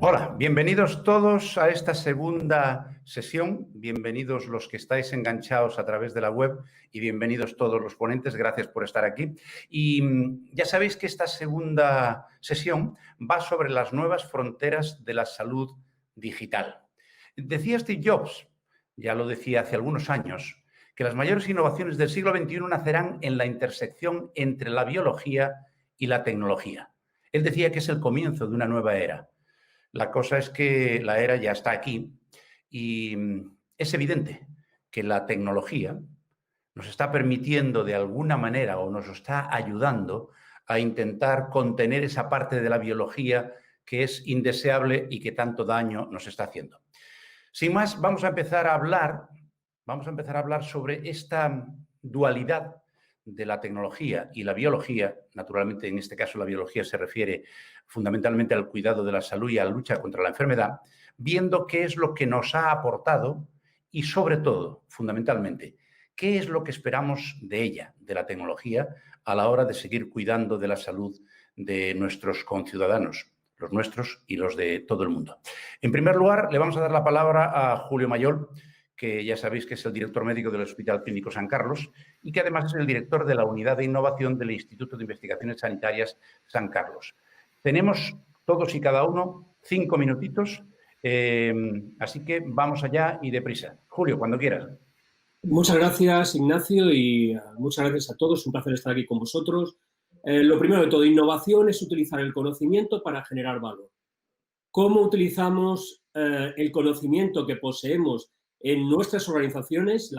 Hola, bienvenidos todos a esta segunda sesión, bienvenidos los que estáis enganchados a través de la web y bienvenidos todos los ponentes, gracias por estar aquí. Y ya sabéis que esta segunda sesión va sobre las nuevas fronteras de la salud digital. Decía Steve Jobs, ya lo decía hace algunos años, que las mayores innovaciones del siglo XXI nacerán en la intersección entre la biología y la tecnología. Él decía que es el comienzo de una nueva era. La cosa es que la era ya está aquí y es evidente que la tecnología nos está permitiendo de alguna manera o nos está ayudando a intentar contener esa parte de la biología que es indeseable y que tanto daño nos está haciendo. Sin más, vamos a empezar a hablar sobre esta dualidad de la tecnología y la biología. Naturalmente, en este caso, la biología se refiere fundamentalmente al cuidado de la salud y a la lucha contra la enfermedad, viendo qué es lo que nos ha aportado y, sobre todo, fundamentalmente, qué es lo que esperamos de ella, de la tecnología, a la hora de seguir cuidando de la salud de nuestros conciudadanos, los nuestros y los de todo el mundo. En primer lugar, le vamos a dar la palabra a Julio Mayol, que ya sabéis que es el director médico del Hospital Clínico San Carlos y que además es el director de la Unidad de Innovación del Instituto de Investigaciones Sanitarias San Carlos. Tenemos todos y cada uno 5 minutitos, así que vamos allá y deprisa. Julio, cuando quieras. Muchas gracias, Ignacio, y muchas gracias a todos. Un placer estar aquí con vosotros. Lo primero de todo, innovación es utilizar el conocimiento para generar valor. ¿Cómo utilizamos el conocimiento que poseemos en nuestras organizaciones?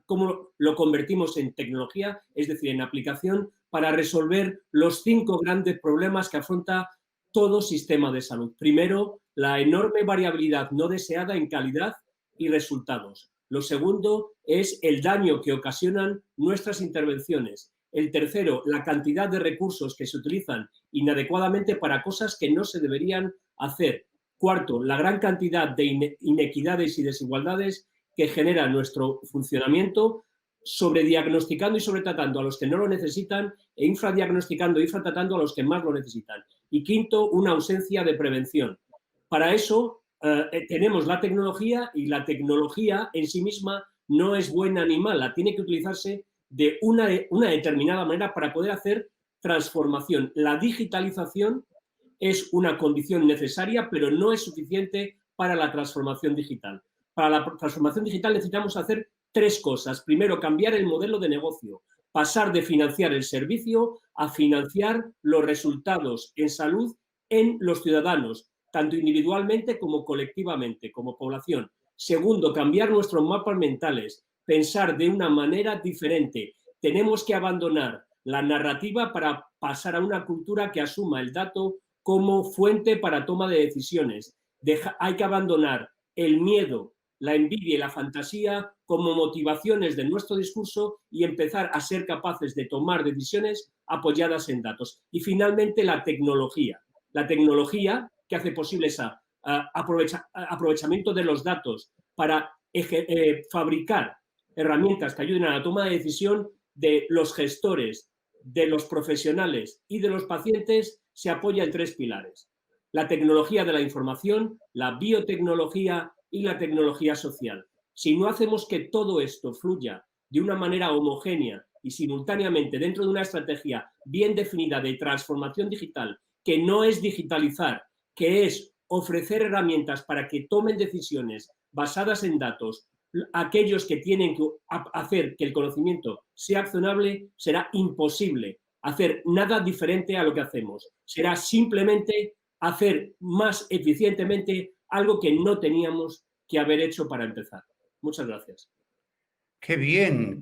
¿Cómo lo convertimos en tecnología, es decir, en aplicación, para resolver los 5 grandes problemas que afronta todo sistema de salud? Primero, la enorme variabilidad no deseada en calidad y resultados. Lo segundo es el daño que ocasionan nuestras intervenciones. El tercero, la cantidad de recursos que se utilizan inadecuadamente para cosas que no se deberían hacer. Cuarto, la gran cantidad de inequidades y desigualdades que genera nuestro funcionamiento, sobrediagnosticando y sobretratando a los que no lo necesitan e infradiagnosticando e infratratando a los que más lo necesitan. Y quinto, una ausencia de prevención. Para eso tenemos la tecnología y la tecnología en sí misma no es buena ni mala, tiene que utilizarse de una determinada manera para poder hacer transformación. La digitalización es una condición necesaria, pero no es suficiente para la transformación digital. Para la transformación digital necesitamos hacer 3 cosas. Primero, cambiar el modelo de negocio, pasar de financiar el servicio a financiar los resultados en salud en los ciudadanos, tanto individualmente como colectivamente, como población. Segundo, cambiar nuestros mapas mentales, pensar de una manera diferente. Tenemos que abandonar la narrativa para pasar a una cultura que asuma el dato como fuente para toma de decisiones. Hay que abandonar el miedo, la envidia y la fantasía como motivaciones de nuestro discurso y empezar a ser capaces de tomar decisiones apoyadas en datos. Y finalmente, la tecnología. La tecnología que hace posible ese aprovechamiento de los datos para fabricar herramientas que ayuden a la toma de decisión de los gestores, de los profesionales y de los pacientes, se apoya en 3 pilares. La tecnología de la información, la biotecnología y la tecnología social. Si no hacemos que todo esto fluya de una manera homogénea y simultáneamente dentro de una estrategia bien definida de transformación digital, que no es digitalizar, que es ofrecer herramientas para que tomen decisiones basadas en datos, aquellos que tienen que hacer que el conocimiento sea accionable, será imposible hacer nada diferente a lo que hacemos. Será simplemente hacer más eficientemente algo que no teníamos que haber hecho para empezar. Muchas gracias. Qué bien,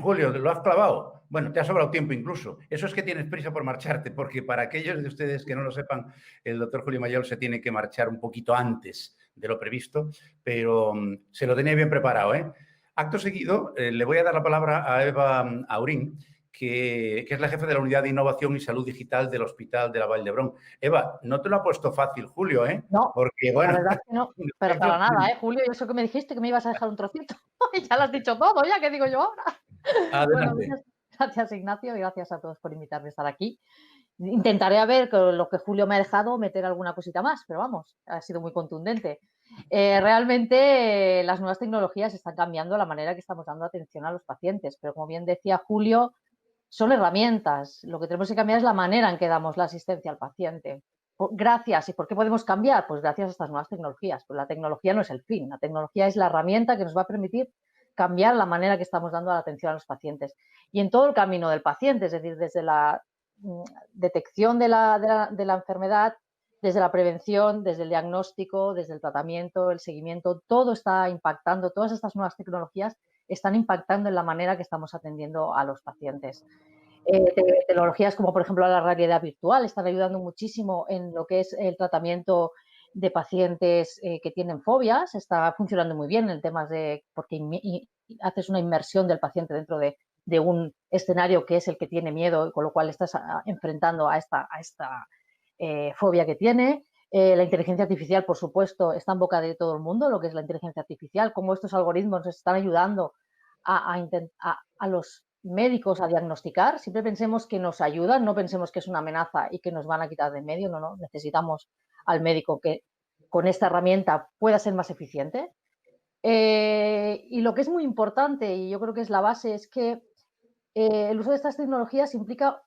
Julio, lo has clavado. Bueno, te ha sobrado tiempo incluso. Eso es que tienes prisa por marcharte, porque para aquellos de ustedes que no lo sepan, el doctor Julio Mayol se tiene que marchar un poquito antes de lo previsto, pero se lo tenía bien preparado, ¿eh? Acto seguido, le voy a dar la palabra a Eva Aurín, que es la jefa de la Unidad de Innovación y Salud Digital del Hospital de la Vall d'Hebron. Eva, no te lo ha puesto fácil, Julio, ¿eh? No, porque, bueno, la verdad es que no, pero para nada, Julio, y eso que me dijiste que me ibas a dejar un trocito, y ya lo has dicho todo, ya, ¿qué digo yo ahora? Bueno, adelante. gracias Ignacio, y gracias a todos por invitarme a estar aquí. Intentaré a ver con lo que Julio me ha dejado meter alguna cosita más, pero vamos, ha sido muy contundente. Realmente las nuevas tecnologías están cambiando la manera que estamos dando atención a los pacientes, pero como bien decía Julio, son herramientas. Lo que tenemos que cambiar es la manera en que damos la asistencia al paciente. Gracias. ¿Y por qué podemos cambiar? Pues gracias a estas nuevas tecnologías. Pues la tecnología no es el fin, la tecnología es la herramienta que nos va a permitir cambiar la manera que estamos dando la atención a los pacientes. Y en todo el camino del paciente, es decir, desde la detección de la enfermedad, desde la prevención, desde el diagnóstico, desde el tratamiento, el seguimiento, todo está impactando, todas estas nuevas tecnologías están impactando en la manera que estamos atendiendo a los pacientes. Tecnologías como, por ejemplo, la realidad virtual están ayudando muchísimo en lo que es el tratamiento de pacientes que tienen fobias. Está funcionando muy bien en temas de, porque haces una inmersión del paciente dentro de un escenario que es el que tiene miedo, con lo cual estás enfrentando a esta fobia que tiene. La inteligencia artificial, por supuesto, está en boca de todo el mundo, lo que es la inteligencia artificial, cómo estos algoritmos nos están ayudando a los médicos a diagnosticar. Siempre pensemos que nos ayudan, no pensemos que es una amenaza y que nos van a quitar de en medio. No, necesitamos al médico que con esta herramienta pueda ser más eficiente. Y lo que es muy importante, y yo creo que es la base, es que el uso de estas tecnologías implica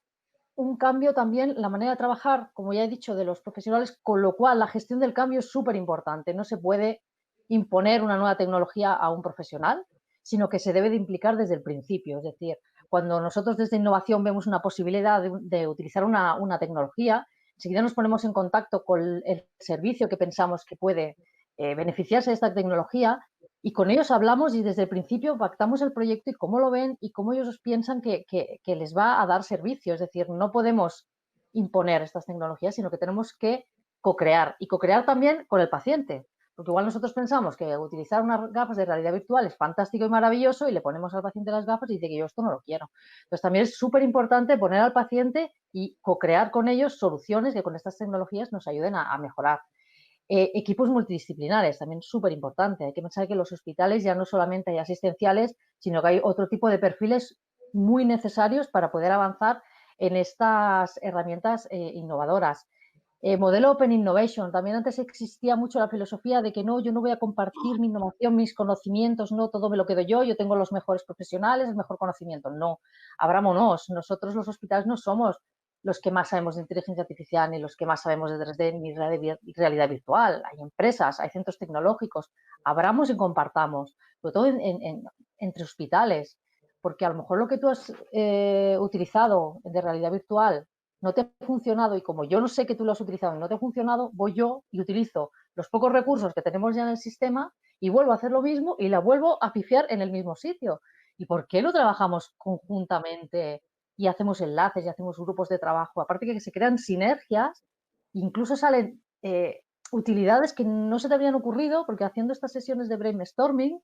un cambio también en la manera de trabajar, como ya he dicho, de los profesionales, con lo cual la gestión del cambio es súper importante. No se puede imponer una nueva tecnología a un profesional, sino que se debe de implicar desde el principio. Es decir, cuando nosotros desde innovación vemos una posibilidad de utilizar una tecnología, enseguida nos ponemos en contacto con el servicio que pensamos que puede beneficiarse de esta tecnología y con ellos hablamos y desde el principio pactamos el proyecto y cómo lo ven y cómo ellos piensan que les va a dar servicio. Es decir, no podemos imponer estas tecnologías, sino que tenemos que co-crear y co-crear también con el paciente. Porque igual nosotros pensamos que utilizar unas gafas de realidad virtual es fantástico y maravilloso y le ponemos al paciente las gafas y dice que yo esto no lo quiero. Entonces también es súper importante poner al paciente y co-crear con ellos soluciones que con estas tecnologías nos ayuden a mejorar. Equipos multidisciplinares, también súper importante. Hay que pensar que en los hospitales ya no solamente hay asistenciales, sino que hay otro tipo de perfiles muy necesarios para poder avanzar en estas herramientas innovadoras. Modelo Open Innovation. También antes existía mucho la filosofía de que no, yo no voy a compartir mi innovación, mis conocimientos, no, todo me lo quedo yo tengo los mejores profesionales, el mejor conocimiento. No, abrámonos. Nosotros los hospitales no somos los que más sabemos de inteligencia artificial ni los que más sabemos de 3D ni realidad virtual. Hay empresas, hay centros tecnológicos. Abramos y compartamos, sobre todo entre hospitales, porque a lo mejor lo que tú has utilizado de realidad virtual no te ha funcionado y como yo no sé que tú lo has utilizado y no te ha funcionado, voy yo y utilizo los pocos recursos que tenemos ya en el sistema y vuelvo a hacer lo mismo y la vuelvo a pifiar en el mismo sitio. ¿Y por qué no trabajamos conjuntamente y hacemos enlaces y hacemos grupos de trabajo? Aparte que se crean sinergias, incluso salen utilidades que no se te habrían ocurrido porque haciendo estas sesiones de brainstorming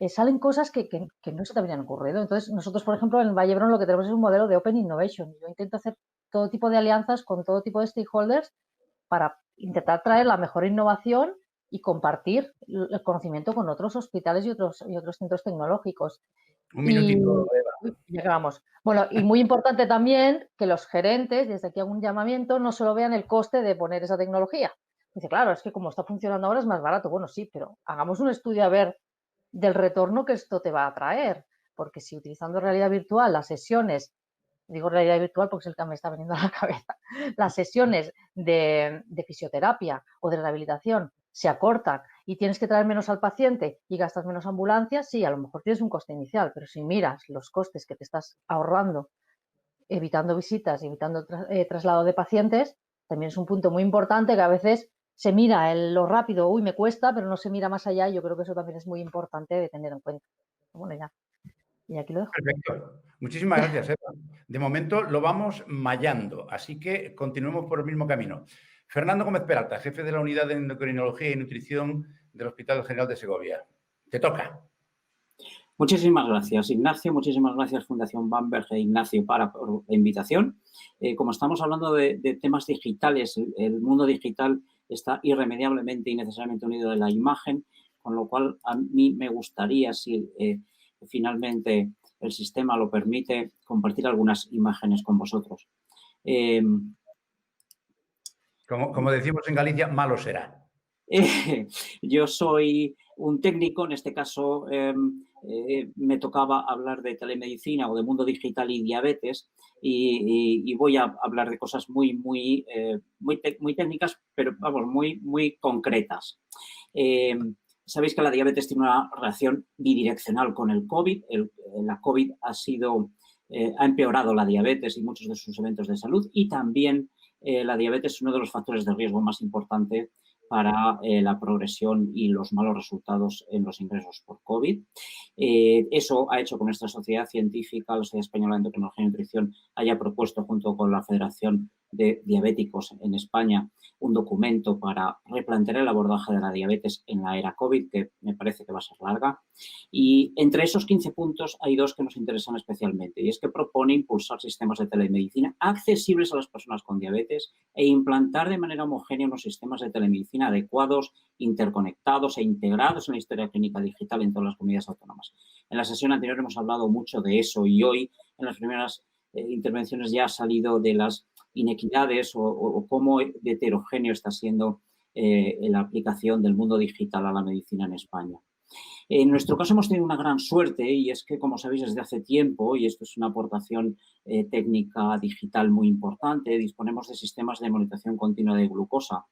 salen cosas que no se te habrían ocurrido. Entonces, nosotros, por ejemplo, en Vallebrón lo que tenemos es un modelo de Open Innovation. Yo intento hacer todo tipo de alianzas con todo tipo de stakeholders para intentar traer la mejor innovación y compartir el conocimiento con otros hospitales y otros centros tecnológicos. Un minutito, Eva. Ya acabamos. Bueno, y muy importante también que los gerentes, desde aquí hago un llamamiento, no solo vean el coste de poner esa tecnología. Dice, claro, es que como está funcionando ahora es más barato. Bueno, sí, pero hagamos un estudio a ver del retorno que esto te va a traer. Porque si utilizando realidad virtual las sesiones, digo realidad virtual porque es el que me está veniendo a la cabeza, las sesiones de fisioterapia o de rehabilitación se acortan y tienes que traer menos al paciente y gastas menos ambulancias, sí, a lo mejor tienes un coste inicial, pero si miras los costes que te estás ahorrando, evitando visitas, evitando traslado de pacientes, también es un punto muy importante que a veces se mira lo rápido, uy, me cuesta, pero no se mira más allá y yo creo que eso también es muy importante de tener en cuenta. Bueno, ya. Y aquí lo dejo. Perfecto. Muchísimas gracias, Eva. De momento lo vamos mallando, así que continuemos por el mismo camino. Fernando Gómez Peralta, jefe de la Unidad de Endocrinología y Nutrición del Hospital General de Segovia. Te toca. Muchísimas gracias, Ignacio. Muchísimas gracias, Fundación Bamberg e Ignacio, por la invitación. Como estamos hablando de temas digitales, el mundo digital está irremediablemente y necesariamente unido a la imagen, con lo cual a mí me gustaría, si finalmente el sistema lo permite, compartir algunas imágenes con vosotros. Como decimos en Galicia, malo será. Yo soy un técnico, en este caso me tocaba hablar de telemedicina o de mundo digital y diabetes y voy a hablar de cosas muy técnicas, pero vamos, muy concretas. Sabéis que la diabetes tiene una relación bidireccional con el COVID. La COVID ha empeorado la diabetes y muchos de sus eventos de salud, y también la diabetes es uno de los factores de riesgo más importantes para la progresión y los malos resultados en los ingresos por COVID. Eso ha hecho que nuestra sociedad científica, la Sociedad Española de Endocrinología y Nutrición, haya propuesto junto con la Federación de Diabéticos en España un documento para replantear el abordaje de la diabetes en la era COVID, que me parece que va a ser larga. Y entre esos 15 puntos hay 2 que nos interesan especialmente, y es que propone impulsar sistemas de telemedicina accesibles a las personas con diabetes e implantar de manera homogénea unos sistemas de telemedicina adecuados, interconectados e integrados en la historia clínica digital en todas las comunidades autónomas. En la sesión anterior hemos hablado mucho de eso y hoy en las primeras intervenciones ya ha salido de las inequidades o cómo de heterogéneo está siendo la aplicación del mundo digital a la medicina en España. En nuestro caso hemos tenido una gran suerte, y es que, como sabéis, desde hace tiempo, y esto es una aportación técnica digital muy importante, disponemos de sistemas de monitorización continua de glucosa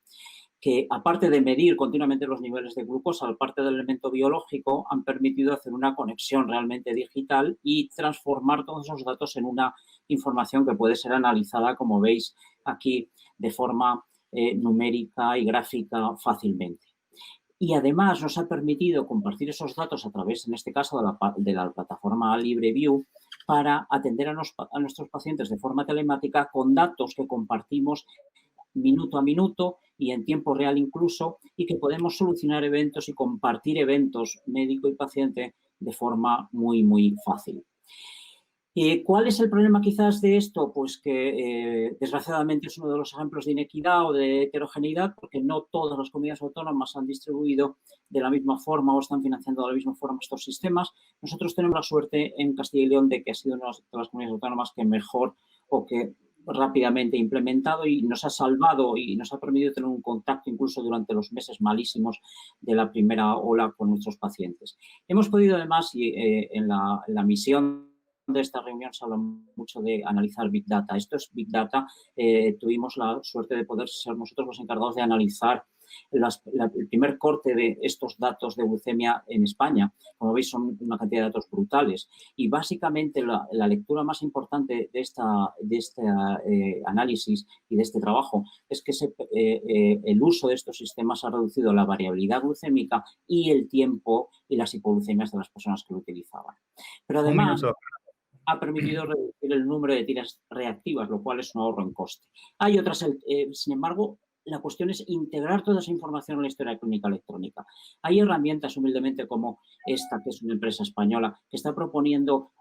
que, aparte de medir continuamente los niveles de glucosa, aparte del elemento biológico, han permitido hacer una conexión realmente digital y transformar todos esos datos en una información que puede ser analizada, como veis aquí, de forma numérica y gráfica fácilmente. Y además nos ha permitido compartir esos datos a través, en este caso, de la plataforma LibreView, para atender a nuestros pacientes de forma telemática con datos que compartimos minuto a minuto y en tiempo real incluso, y que podemos solucionar eventos y compartir eventos médico y paciente de forma muy fácil. ¿Cuál es el problema quizás de esto? Pues que desgraciadamente es uno de los ejemplos de inequidad o de heterogeneidad, porque no todas las comunidades autónomas han distribuido de la misma forma o están financiando de la misma forma estos sistemas. Nosotros tenemos la suerte en Castilla y León de que ha sido una de las comunidades autónomas que mejor o que rápidamente implementado y nos ha salvado y nos ha permitido tener un contacto incluso durante los meses malísimos de la primera ola con nuestros pacientes. Hemos podido además, y en la misión de esta reunión se habla mucho de analizar Big Data. Esto es Big Data. Tuvimos la suerte de poder ser nosotros los encargados de analizar el primer corte de estos datos de glucemia en España. Como veis, son una cantidad de datos brutales. Y básicamente la lectura más importante de este análisis y de este trabajo es que el uso de estos sistemas ha reducido la variabilidad glucémica y el tiempo y las hipoglucemias de las personas que lo utilizaban. Pero además ha permitido reducir el número de tiras reactivas, lo cual es un ahorro en coste. Hay otras, sin embargo, la cuestión es integrar toda esa información en la historia clínica electrónica. Hay herramientas, humildemente, como esta, que es una empresa española, que está proponiendo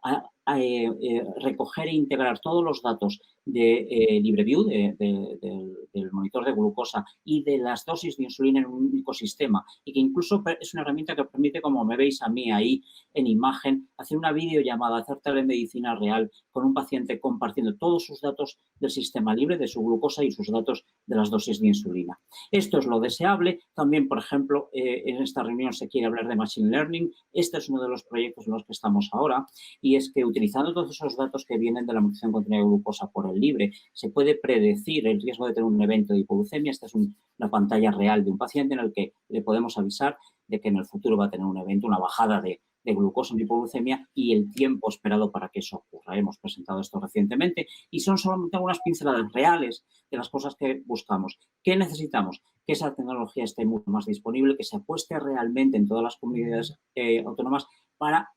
recoger e integrar todos los datos de LibreView, del monitor de glucosa y de las dosis de insulina en un único sistema, y que incluso es una herramienta que permite, como me veis a mí ahí en imagen, hacer una videollamada, hacer telemedicina real con un paciente compartiendo todos sus datos del sistema libre, de su glucosa y sus datos de las dosis de insulina. Esto es lo deseable. También, por ejemplo, en esta reunión se quiere hablar de Machine Learning. Este es uno de los proyectos en los que estamos ahora, y es que utilizando todos esos datos que vienen de la monitorización continua de glucosa por el libre, se puede predecir el riesgo de tener un evento de hipoglucemia. Esta es una pantalla real de un paciente en el que le podemos avisar de que en el futuro va a tener un evento, una bajada de glucosa en hipoglucemia y el tiempo esperado para que eso ocurra. Hemos presentado esto recientemente y son solamente algunas pinceladas reales de las cosas que buscamos. ¿Qué necesitamos? Que esa tecnología esté mucho más disponible, que se apueste realmente en todas las comunidades autónomas para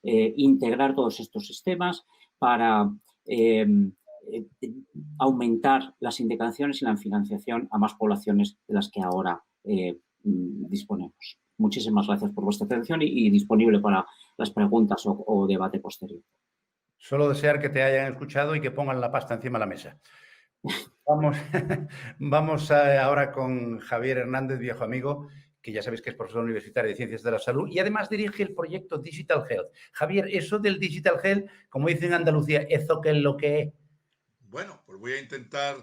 integrar todos estos sistemas, para aumentar las indicaciones y la financiación a más poblaciones de las que ahora disponemos. Muchísimas gracias por vuestra atención y disponible para las preguntas o debate posterior. Solo desear que te hayan escuchado y que pongan la pasta encima de la mesa. Vamos ahora con Javier Hernández, viejo amigo, que ya sabéis que es profesor universitario de Ciencias de la Salud y además dirige el proyecto Digital Health. Javier, eso del Digital Health, como dicen en Andalucía, ¿eso qué es lo que es? Bueno, pues voy a intentar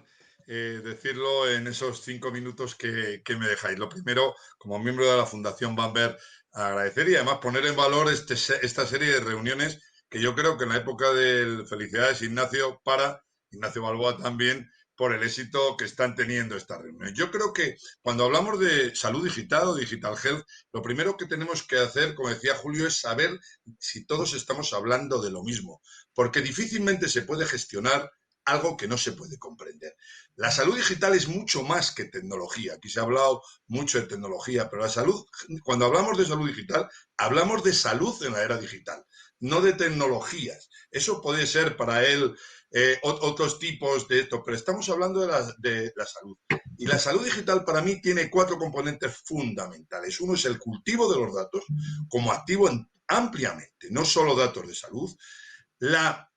decirlo en esos 5 minutos que me dejáis. Lo primero, como miembro de la Fundación Bamberg, agradecer y además poner en valor esta serie de reuniones que yo creo que en la época del Felicidades Ignacio, para Ignacio Balboa también, por el éxito que están teniendo estas reuniones. Yo creo que cuando hablamos de salud digital o digital health, lo primero que tenemos que hacer, como decía Julio, es saber si todos estamos hablando de lo mismo, porque difícilmente se puede gestionar algo que no se puede comprender. La salud digital es mucho más que tecnología. Aquí se ha hablado mucho de tecnología, pero la salud, cuando hablamos de salud digital, hablamos de salud en la era digital, no de tecnologías. Eso puede ser para él otros tipos de esto, pero estamos hablando de la salud. Y la salud digital para mí tiene 4 componentes fundamentales. Uno es el cultivo de los datos como activo ampliamente, no solo datos de salud, la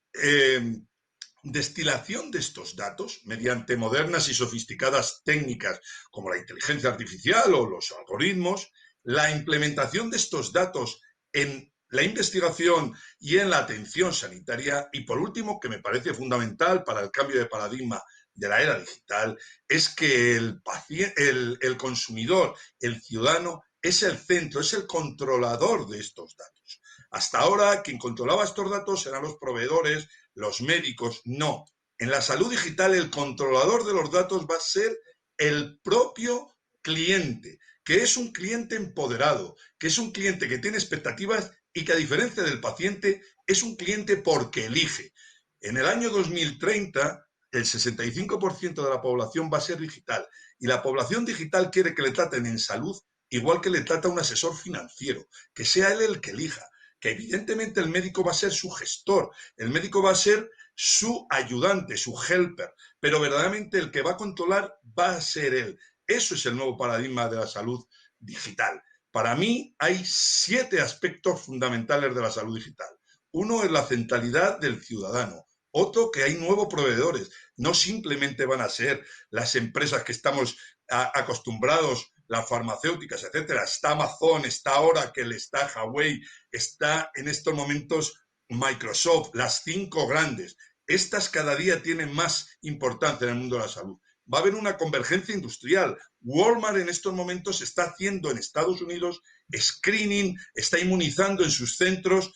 destilación de estos datos mediante modernas y sofisticadas técnicas como la inteligencia artificial o los algoritmos, la implementación de estos datos en la investigación y en la atención sanitaria, y por último, que me parece fundamental para el cambio de paradigma de la era digital, es que el consumidor, el ciudadano, es el centro, es el controlador de estos datos. Hasta ahora, quien controlaba estos datos eran los proveedores, los médicos. No. En la salud digital, el controlador de los datos va a ser el propio cliente, que es un cliente empoderado, que es un cliente que tiene expectativas y que, a diferencia del paciente, es un cliente porque elige. En el año 2030, el 65% de la población va a ser digital, y la población digital quiere que le traten en salud igual que le trata a un asesor financiero, que sea él el que elija, que evidentemente el médico va a ser su gestor, el médico va a ser su ayudante, su helper, pero verdaderamente el que va a controlar va a ser él. Eso es el nuevo paradigma de la salud digital. Para mí hay 7 aspectos fundamentales de la salud digital. Uno es la centralidad del ciudadano. Otro, que hay nuevos proveedores. No simplemente van a ser las empresas que estamos acostumbrados, las farmacéuticas, etcétera. Está Amazon, está Oracle, está Huawei, está en estos momentos Microsoft, las 5 grandes. Estas cada día tienen más importancia en el mundo de la salud. Va a haber una convergencia industrial. Walmart en estos momentos está haciendo en Estados Unidos screening, está inmunizando en sus centros.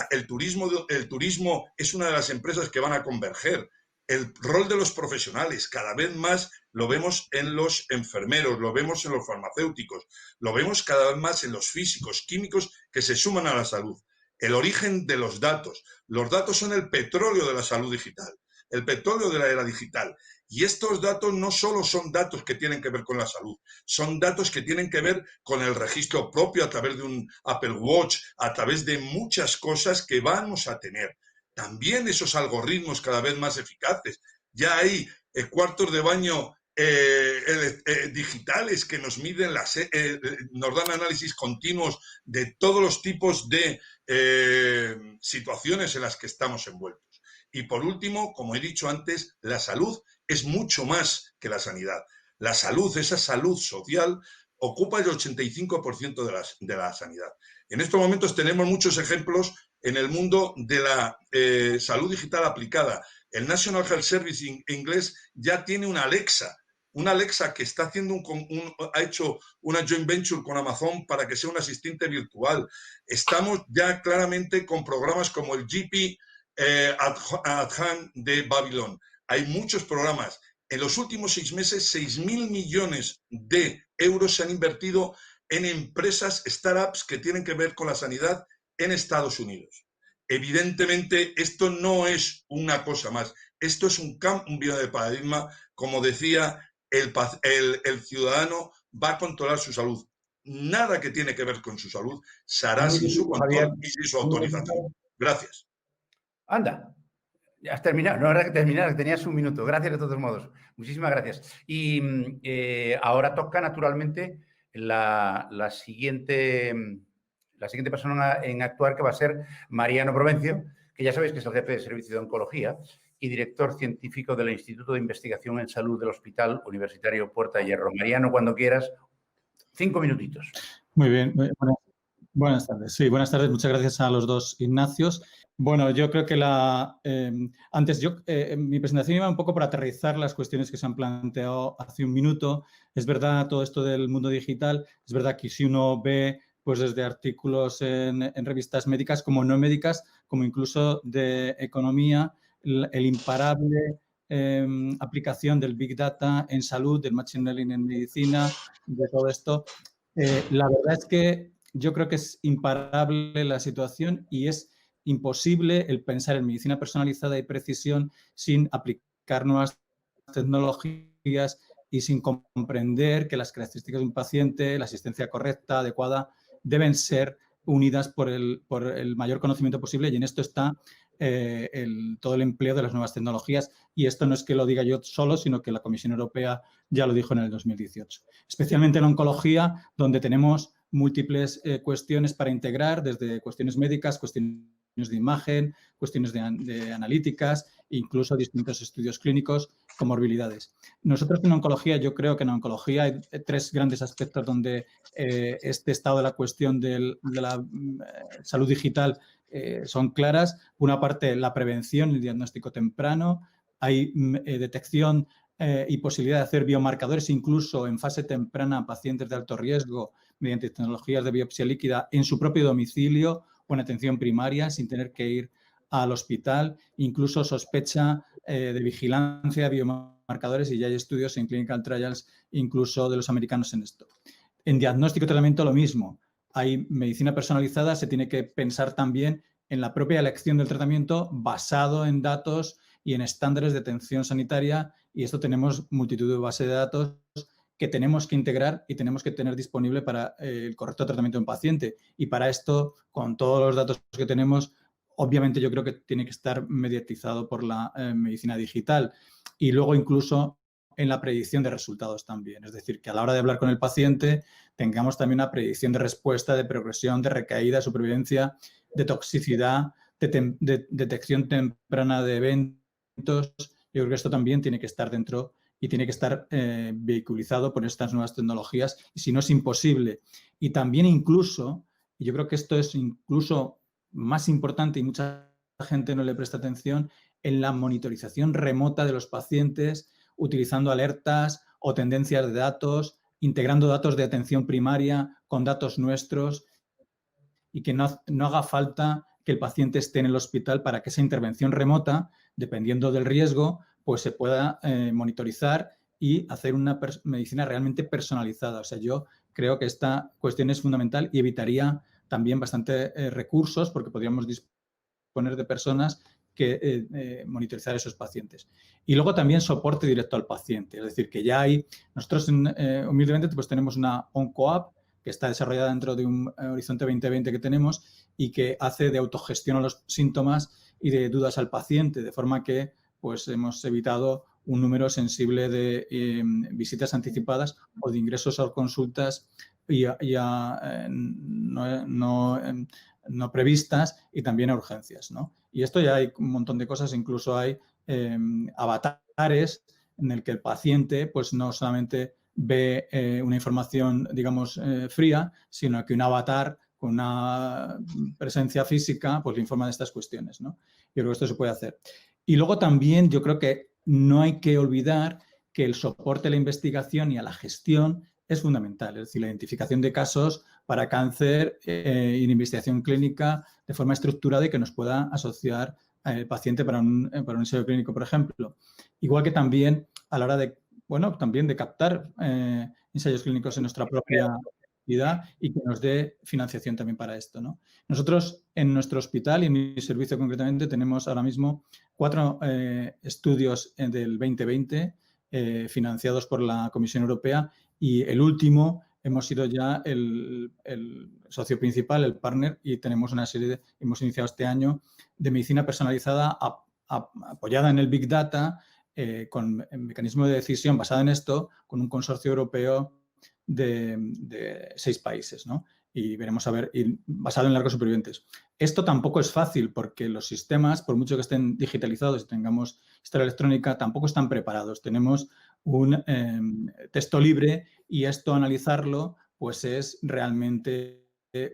El turismo es una de las empresas que van a converger. El rol de los profesionales, cada vez más lo vemos en los enfermeros, lo vemos en los farmacéuticos, lo vemos cada vez más en los físicos, químicos que se suman a la salud. El origen de los datos. Los datos son el petróleo de la salud digital, el petróleo de la era digital. Y estos datos no solo son datos que tienen que ver con la salud, son datos que tienen que ver con el registro propio a través de un Apple Watch, a través de muchas cosas que vamos a tener. También esos algoritmos cada vez más eficaces. Ya hay cuartos de baño digitales que nos miden, nos dan análisis continuos de todos los tipos de situaciones en las que estamos envueltos. Y por último, como he dicho antes, la salud es mucho más que la sanidad. La salud, esa salud social, ocupa el 85% de la sanidad. En estos momentos tenemos muchos ejemplos en el mundo de la salud digital aplicada. El National Health Service inglés ya tiene una Alexa que está haciendo ha hecho una joint venture con Amazon para que sea un asistente virtual. Estamos ya claramente con programas como el GP at Hand de Babylon. Hay muchos programas. En los últimos 6 meses, 6.000 millones de euros se han invertido en empresas, startups que tienen que ver con la sanidad en Estados Unidos. Evidentemente, esto no es una cosa más. Esto es un cambio de paradigma. Como decía, el ciudadano va a controlar su salud. Nada que tiene que ver con su salud se hará sin su control y sin su autorización. Gracias. Anda. Ya has terminado, no era que terminar, que tenías 1 minuto. Gracias de todos modos. Muchísimas gracias. Y ahora toca, naturalmente, la siguiente persona en actuar, que va a ser Mariano Provencio, que ya sabéis que es el jefe de servicio de oncología y director científico del Instituto de Investigación en Salud del Hospital Universitario Puerta de Hierro. Mariano, cuando quieras, 5 minutitos. Muy bien. Buenas tardes. Sí, buenas tardes. Muchas gracias a los dos Ignacios. Bueno, yo creo que mi presentación iba un poco para aterrizar las cuestiones que se han planteado hace un minuto. Es verdad todo esto del mundo digital. Es verdad que si uno ve pues desde artículos en revistas médicas como no médicas, como incluso de economía, el imparable aplicación del Big Data en salud, del Machine Learning en medicina, de todo esto. La verdad es que yo creo que es imparable la situación y es imposible el pensar en medicina personalizada y precisión sin aplicar nuevas tecnologías y sin comprender que las características de un paciente, la asistencia correcta, adecuada, deben ser unidas por el mayor conocimiento posible, y en esto está todo el empleo de las nuevas tecnologías, y esto no es que lo diga yo solo, sino que la Comisión Europea ya lo dijo en el 2018. Especialmente en oncología, donde tenemos múltiples cuestiones para integrar, desde cuestiones médicas, cuestiones de imagen, cuestiones de analíticas, incluso distintos estudios clínicos, comorbilidades. Nosotros en oncología, yo creo que en oncología hay tres grandes aspectos donde este estado de la cuestión de la salud digital son claras. Una parte, la prevención, el diagnóstico temprano. Hay detección y posibilidad de hacer biomarcadores incluso en fase temprana a pacientes de alto riesgo mediante tecnologías de biopsia líquida en su propio domicilio o en atención primaria sin tener que ir al hospital. Incluso sospecha de vigilancia de biomarcadores, y ya hay estudios en clinical trials incluso de los americanos en esto. En diagnóstico y tratamiento lo mismo. Hay medicina personalizada, se tiene que pensar también en la propia elección del tratamiento basado en datos y en estándares de atención sanitaria, y esto tenemos multitud de bases de datos que tenemos que integrar y tenemos que tener disponible para el correcto tratamiento de un paciente. Y para esto, con todos los datos que tenemos, obviamente yo creo que tiene que estar mediatizado por la medicina digital, y luego incluso en la predicción de resultados también. Es decir, que a la hora de hablar con el paciente tengamos también una predicción de respuesta, de progresión, de recaída, de supervivencia, de toxicidad, de detección temprana de eventos. Yo creo que esto también tiene que estar dentro y tiene que estar vehiculizado por estas nuevas tecnologías, y si no es imposible. Y también incluso, y yo creo que esto es incluso más importante y mucha gente no le presta atención, en la monitorización remota de los pacientes, utilizando alertas o tendencias de datos, integrando datos de atención primaria con datos nuestros, y que no haga falta que el paciente esté en el hospital para que esa intervención remota, dependiendo del riesgo, pues se pueda monitorizar y hacer una medicina realmente personalizada. O sea, yo creo que esta cuestión es fundamental y evitaría también bastante recursos, porque podríamos disponer de personas que monitorizar a esos pacientes. Y luego también soporte directo al paciente. Es decir, que ya hay, nosotros humildemente pues tenemos una OncoApp que está desarrollada dentro de un Horizonte 2020 que tenemos, y que hace de autogestión a los síntomas y de dudas al paciente, de forma que pues hemos evitado un número sensible de visitas anticipadas o de ingresos a consultas no previstas, y también a urgencias, ¿no? Y esto ya hay un montón de cosas, incluso hay avatares en el que el paciente pues no solamente ve una información, digamos, fría, sino que un avatar con una presencia física pues le informa de estas cuestiones, ¿no? Yo creo que esto se puede hacer. Y luego también yo creo que no hay que olvidar que el soporte a la investigación y a la gestión es fundamental. Es decir, la identificación de casos para cáncer y la investigación clínica de forma estructurada y que nos pueda asociar al paciente para un ensayo clínico, por ejemplo. Igual que también a la hora de, bueno, también de captar ensayos clínicos en nuestra propia actividad, y que nos dé financiación también para esto, ¿no? Nosotros en nuestro hospital y en mi servicio concretamente tenemos ahora mismo 4 estudios del 2020 financiados por la Comisión Europea, y el último hemos sido ya el socio principal, el partner, y tenemos una serie hemos iniciado este año de medicina personalizada apoyada en el Big Data, con mecanismo de decisión basado en esto, con un consorcio europeo de 6 países, ¿no? Y veremos a ver, y basado en largos supervivientes. Esto tampoco es fácil, porque los sistemas, por mucho que estén digitalizados y tengamos historia electrónica, tampoco están preparados. Tenemos un texto libre, y esto analizarlo pues es realmente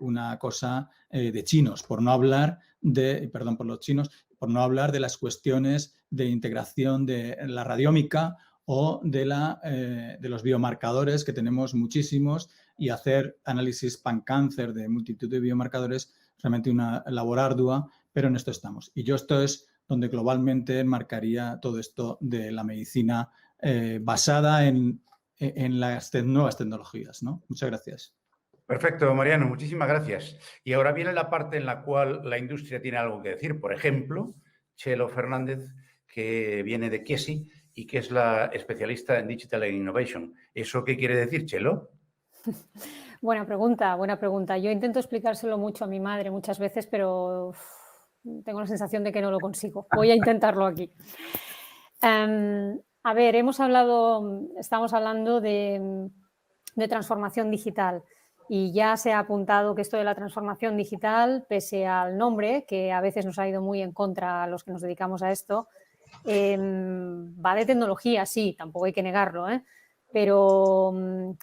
una cosa de chinos, por no hablar de, perdón por los chinos, por no hablar de las cuestiones de integración de la radiómica o de los biomarcadores, que tenemos muchísimos, y hacer análisis pan-cáncer de multitud de biomarcadores, realmente una labor ardua, pero en esto estamos. Y yo esto es donde globalmente enmarcaría todo esto de la medicina basada en las nuevas tecnologías, ¿no? Muchas gracias. Perfecto, Mariano, muchísimas gracias. Y ahora viene la parte en la cual la industria tiene algo que decir. Por ejemplo, Chelo Fernández, que viene de Chiesi y que es la especialista en Digital Innovation. ¿Eso qué quiere decir, Chelo? Buena pregunta, buena pregunta. Yo intento explicárselo mucho a mi madre muchas veces, pero tengo la sensación de que no lo consigo. Voy a intentarlo aquí. A ver, estamos hablando de transformación digital. Y ya se ha apuntado que esto de la transformación digital, pese al nombre, que a veces nos ha ido muy en contra a los que nos dedicamos a esto, va de tecnología, sí, tampoco hay que negarlo, pero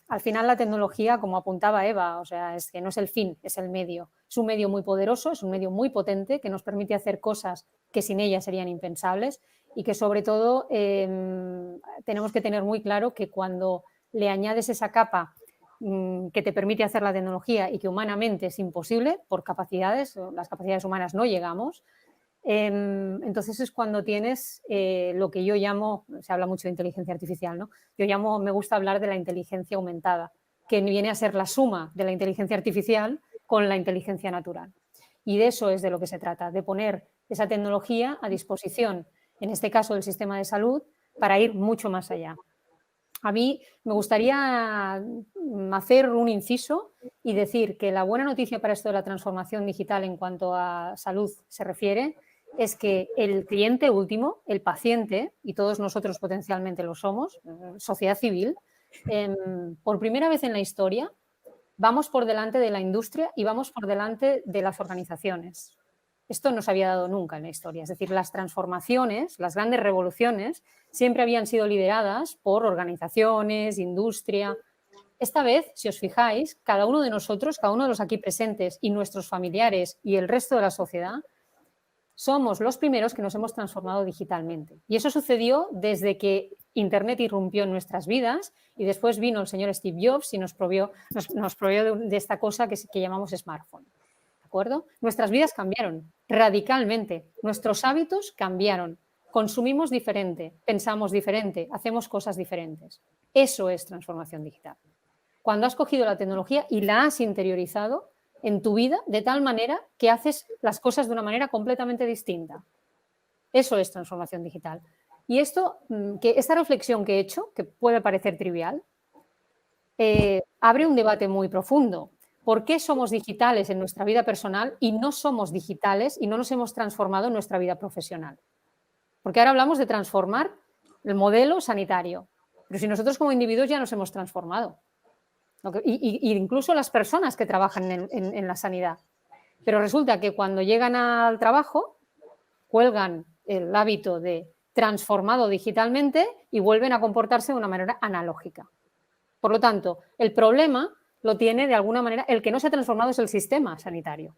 al final la tecnología, como apuntaba Eva, o sea, es que no es el fin, es el medio. Es un medio muy poderoso, es un medio muy potente que nos permite hacer cosas que sin ella serían impensables y que sobre todo tenemos que tener muy claro que cuando le añades esa capa que te permite hacer la tecnología y que humanamente es imposible por capacidades, las capacidades humanas no llegamos, entonces es cuando tienes lo que yo llamo, se habla mucho de inteligencia artificial, ¿no? Me gusta hablar de la inteligencia aumentada, que viene a ser la suma de la inteligencia artificial con la inteligencia natural. Y de eso es de lo que se trata, de poner esa tecnología a disposición, en este caso del sistema de salud, para ir mucho más allá. A mí me gustaría hacer un inciso y decir que la buena noticia para esto de la transformación digital en cuanto a salud se refiere es que el cliente último, el paciente, y todos nosotros potencialmente lo somos, sociedad civil, por primera vez en la historia vamos por delante de la industria y vamos por delante de las organizaciones. Esto no se había dado nunca en la historia. Es decir, las transformaciones, las grandes revoluciones, siempre habían sido lideradas por organizaciones, industria. Esta vez, si os fijáis, cada uno de nosotros, cada uno de los aquí presentes y nuestros familiares y el resto de la sociedad, somos los primeros que nos hemos transformado digitalmente. Y eso sucedió desde que Internet irrumpió en nuestras vidas y después vino el señor Steve Jobs y nos proveó de esta cosa que llamamos smartphone. ¿De acuerdo? Nuestras vidas cambiaron radicalmente, nuestros hábitos cambiaron, consumimos diferente, pensamos diferente, hacemos cosas diferentes. Eso es transformación digital. Cuando has cogido la tecnología y la has interiorizado en tu vida de tal manera que haces las cosas de una manera completamente distinta. Eso es transformación digital. Y esta reflexión que he hecho, que puede parecer trivial, abre un debate muy profundo. ¿Por qué somos digitales en nuestra vida personal y no somos digitales y no nos hemos transformado en nuestra vida profesional? Porque ahora hablamos de transformar el modelo sanitario, pero si nosotros como individuos ya nos hemos transformado. Y incluso las personas que trabajan en la sanidad. Pero resulta que cuando llegan al trabajo, cuelgan el hábito de transformado digitalmente y vuelven a comportarse de una manera analógica. Por lo tanto, el problema lo tiene de alguna manera, el que no se ha transformado es el sistema sanitario.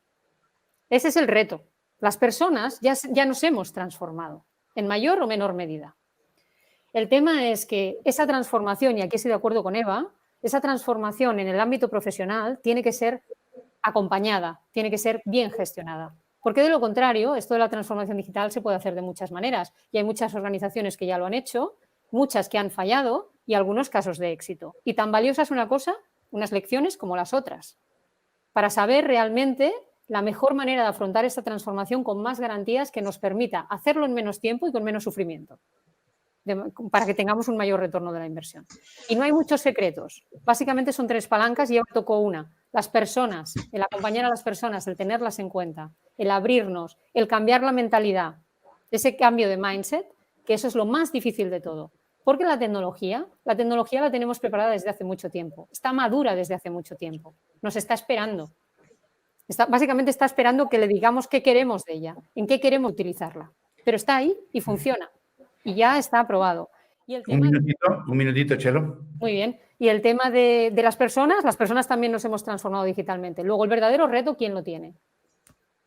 Ese es el reto. Las personas ya nos hemos transformado, en mayor o menor medida. El tema es que esa transformación, y aquí estoy de acuerdo con Eva, esa transformación en el ámbito profesional tiene que ser acompañada, tiene que ser bien gestionada. Porque de lo contrario, esto de la transformación digital se puede hacer de muchas maneras. Y hay muchas organizaciones que ya lo han hecho, muchas que han fallado y algunos casos de éxito. Y tan valiosa es una cosa, unas lecciones como las otras, para saber realmente la mejor manera de afrontar esta transformación con más garantías que nos permita hacerlo en menos tiempo y con menos sufrimiento, para que tengamos un mayor retorno de la inversión. Y no hay muchos secretos. Básicamente son 3 palancas y ya tocó una. Las personas, el acompañar a las personas, el tenerlas en cuenta, el abrirnos, el cambiar la mentalidad, ese cambio de mindset, que eso es lo más difícil de todo. Porque la tecnología la tenemos preparada desde hace mucho tiempo, está madura desde hace mucho tiempo, nos está esperando. Básicamente está esperando que le digamos qué queremos de ella, en qué queremos utilizarla. Pero está ahí y funciona y ya está aprobado. Y el tema un minutito, Chelo. Muy bien. Y el tema de las personas también nos hemos transformado digitalmente. Luego, el verdadero reto, ¿quién lo tiene?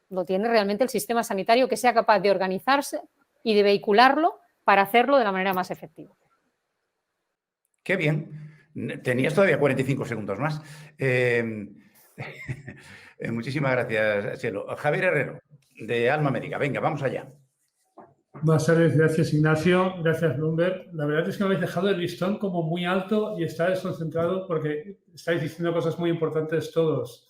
Lo tiene realmente el sistema sanitario, que sea capaz de organizarse y de vehicularlo para hacerlo de la manera más efectiva. Qué bien. Tenías todavía 45 segundos más. Muchísimas gracias, Chelo. Javier Herrero, de Alma Médica. Venga, vamos allá. Buenas tardes, gracias Ignacio, gracias Bloomberg. La verdad es que me habéis dejado el listón como muy alto y está desconcentrado porque estáis diciendo cosas muy importantes todos.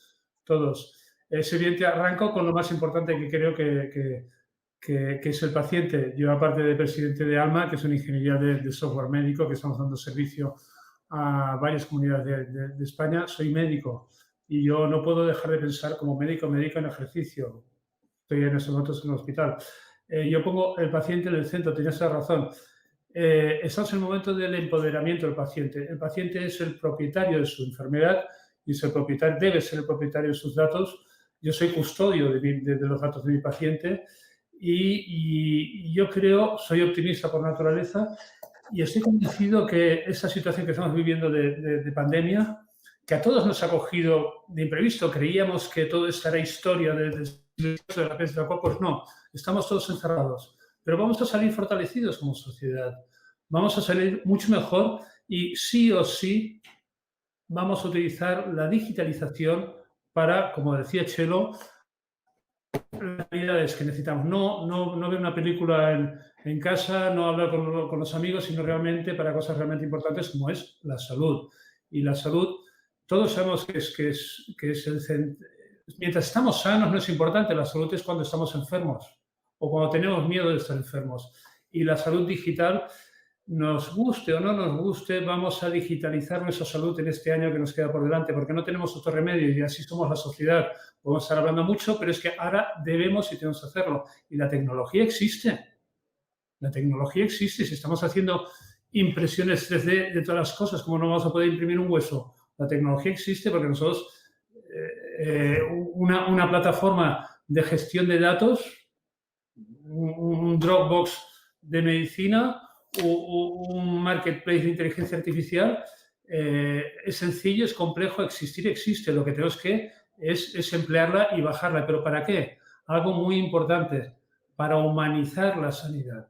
Es evidente, arranco con lo más importante que creo que es el paciente. Yo, aparte de presidente de Alma, que es una ingeniería de software médico, que estamos dando servicio a varias comunidades de España, soy médico y yo no puedo dejar de pensar como médico en ejercicio. Estoy en estos momentos en el hospital. Yo pongo el paciente en el centro, tenías razón. Estamos en el momento del empoderamiento del paciente. El paciente es el propietario de su enfermedad y debe ser el propietario de sus datos. Yo soy custodio de los datos de mi paciente y yo soy optimista por naturaleza y estoy convencido que esa situación que estamos viviendo de pandemia, que a todos nos ha cogido de imprevisto, creíamos que todo esto era historia de la peste de cocos, no, estamos todos encerrados, pero vamos a salir fortalecidos como sociedad, vamos a salir mucho mejor y sí o sí vamos a utilizar la digitalización para, como decía Chelo, las habilidades que necesitamos. No ver una película en casa, no hablar con los amigos, sino realmente para cosas realmente importantes como es la salud. Y la salud, todos sabemos que es el centro. Mientras estamos sanos no es importante, la salud es cuando estamos enfermos o cuando tenemos miedo de estar enfermos. Y la salud digital, nos guste o no nos guste, vamos a digitalizar nuestra salud en este año que nos queda por delante, porque no tenemos otro remedio y así somos la sociedad. Podemos estar hablando mucho, pero es que ahora debemos y tenemos que hacerlo. Y la tecnología existe. La tecnología existe. Si estamos haciendo impresiones 3D de todas las cosas, ¿cómo no vamos a poder imprimir un hueso? La tecnología existe porque nosotros... una plataforma de gestión de datos, un Dropbox de medicina, un marketplace de inteligencia artificial, es sencillo, es complejo, existe. Lo que tenemos que es emplearla y bajarla. ¿Pero para qué? Algo muy importante, para humanizar la sanidad.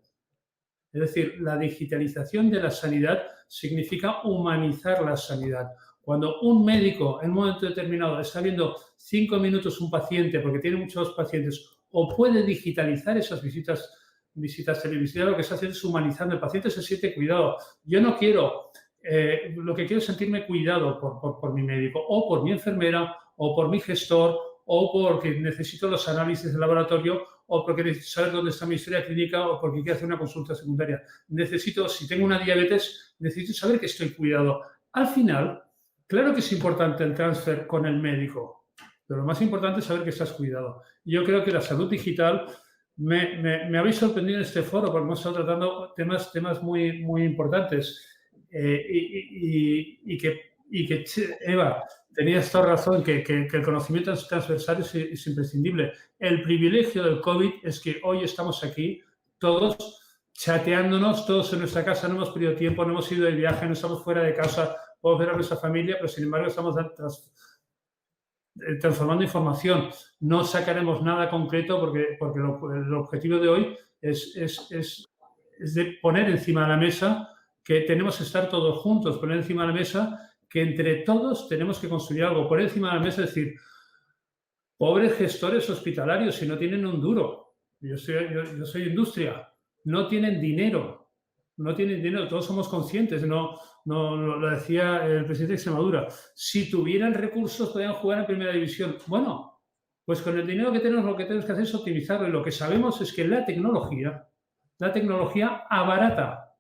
Es decir, la digitalización de la sanidad significa humanizar la sanidad. Cuando un médico en un momento determinado está viendo 5 minutos un paciente, porque tiene muchos pacientes, o puede digitalizar esas visitas televisivas, lo que está haciendo es humanizando. El paciente se siente cuidado. Yo no quiero, lo que quiero es sentirme cuidado por mi médico, o por mi enfermera, o por mi gestor, o porque necesito los análisis del laboratorio, o porque necesito saber dónde está mi historia clínica, o porque quiero hacer una consulta secundaria. Si tengo una diabetes, necesito saber que estoy cuidado. Al final, claro que es importante el transfer con el médico, pero lo más importante es saber que estás cuidado. Yo creo que la salud digital, me habéis sorprendido en este foro porque hemos estado tratando temas muy, muy importantes y que Eva, tenías toda razón, que el conocimiento transversal es imprescindible. El privilegio del COVID es que hoy estamos aquí todos chateándonos, todos en nuestra casa, no hemos perdido tiempo, no hemos ido de viaje, no estamos fuera de casa, podemos ver a nuestra familia, pero sin embargo estamos transformando información. No sacaremos nada concreto porque el objetivo de hoy es de poner encima de la mesa que tenemos que estar todos juntos, poner encima de la mesa que entre todos tenemos que construir algo, poner encima de la mesa, es decir, pobres gestores hospitalarios, si no tienen un duro, yo soy industria, no tienen dinero, todos somos conscientes, no lo decía el presidente de Extremadura, si tuvieran recursos podrían jugar en primera división. Bueno, pues con el dinero que tenemos lo que tenemos que hacer es optimizarlo y lo que sabemos es que la tecnología abarata,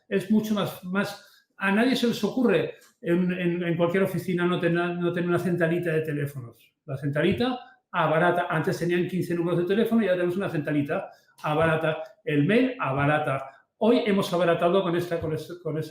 es mucho más a nadie se les ocurre en cualquier oficina no tener una centralita de teléfonos. La centralita abarata. Antes tenían 15 números de teléfono y ya tenemos una centralita. Abarata. El mail abarata. Hoy hemos abaratado con esta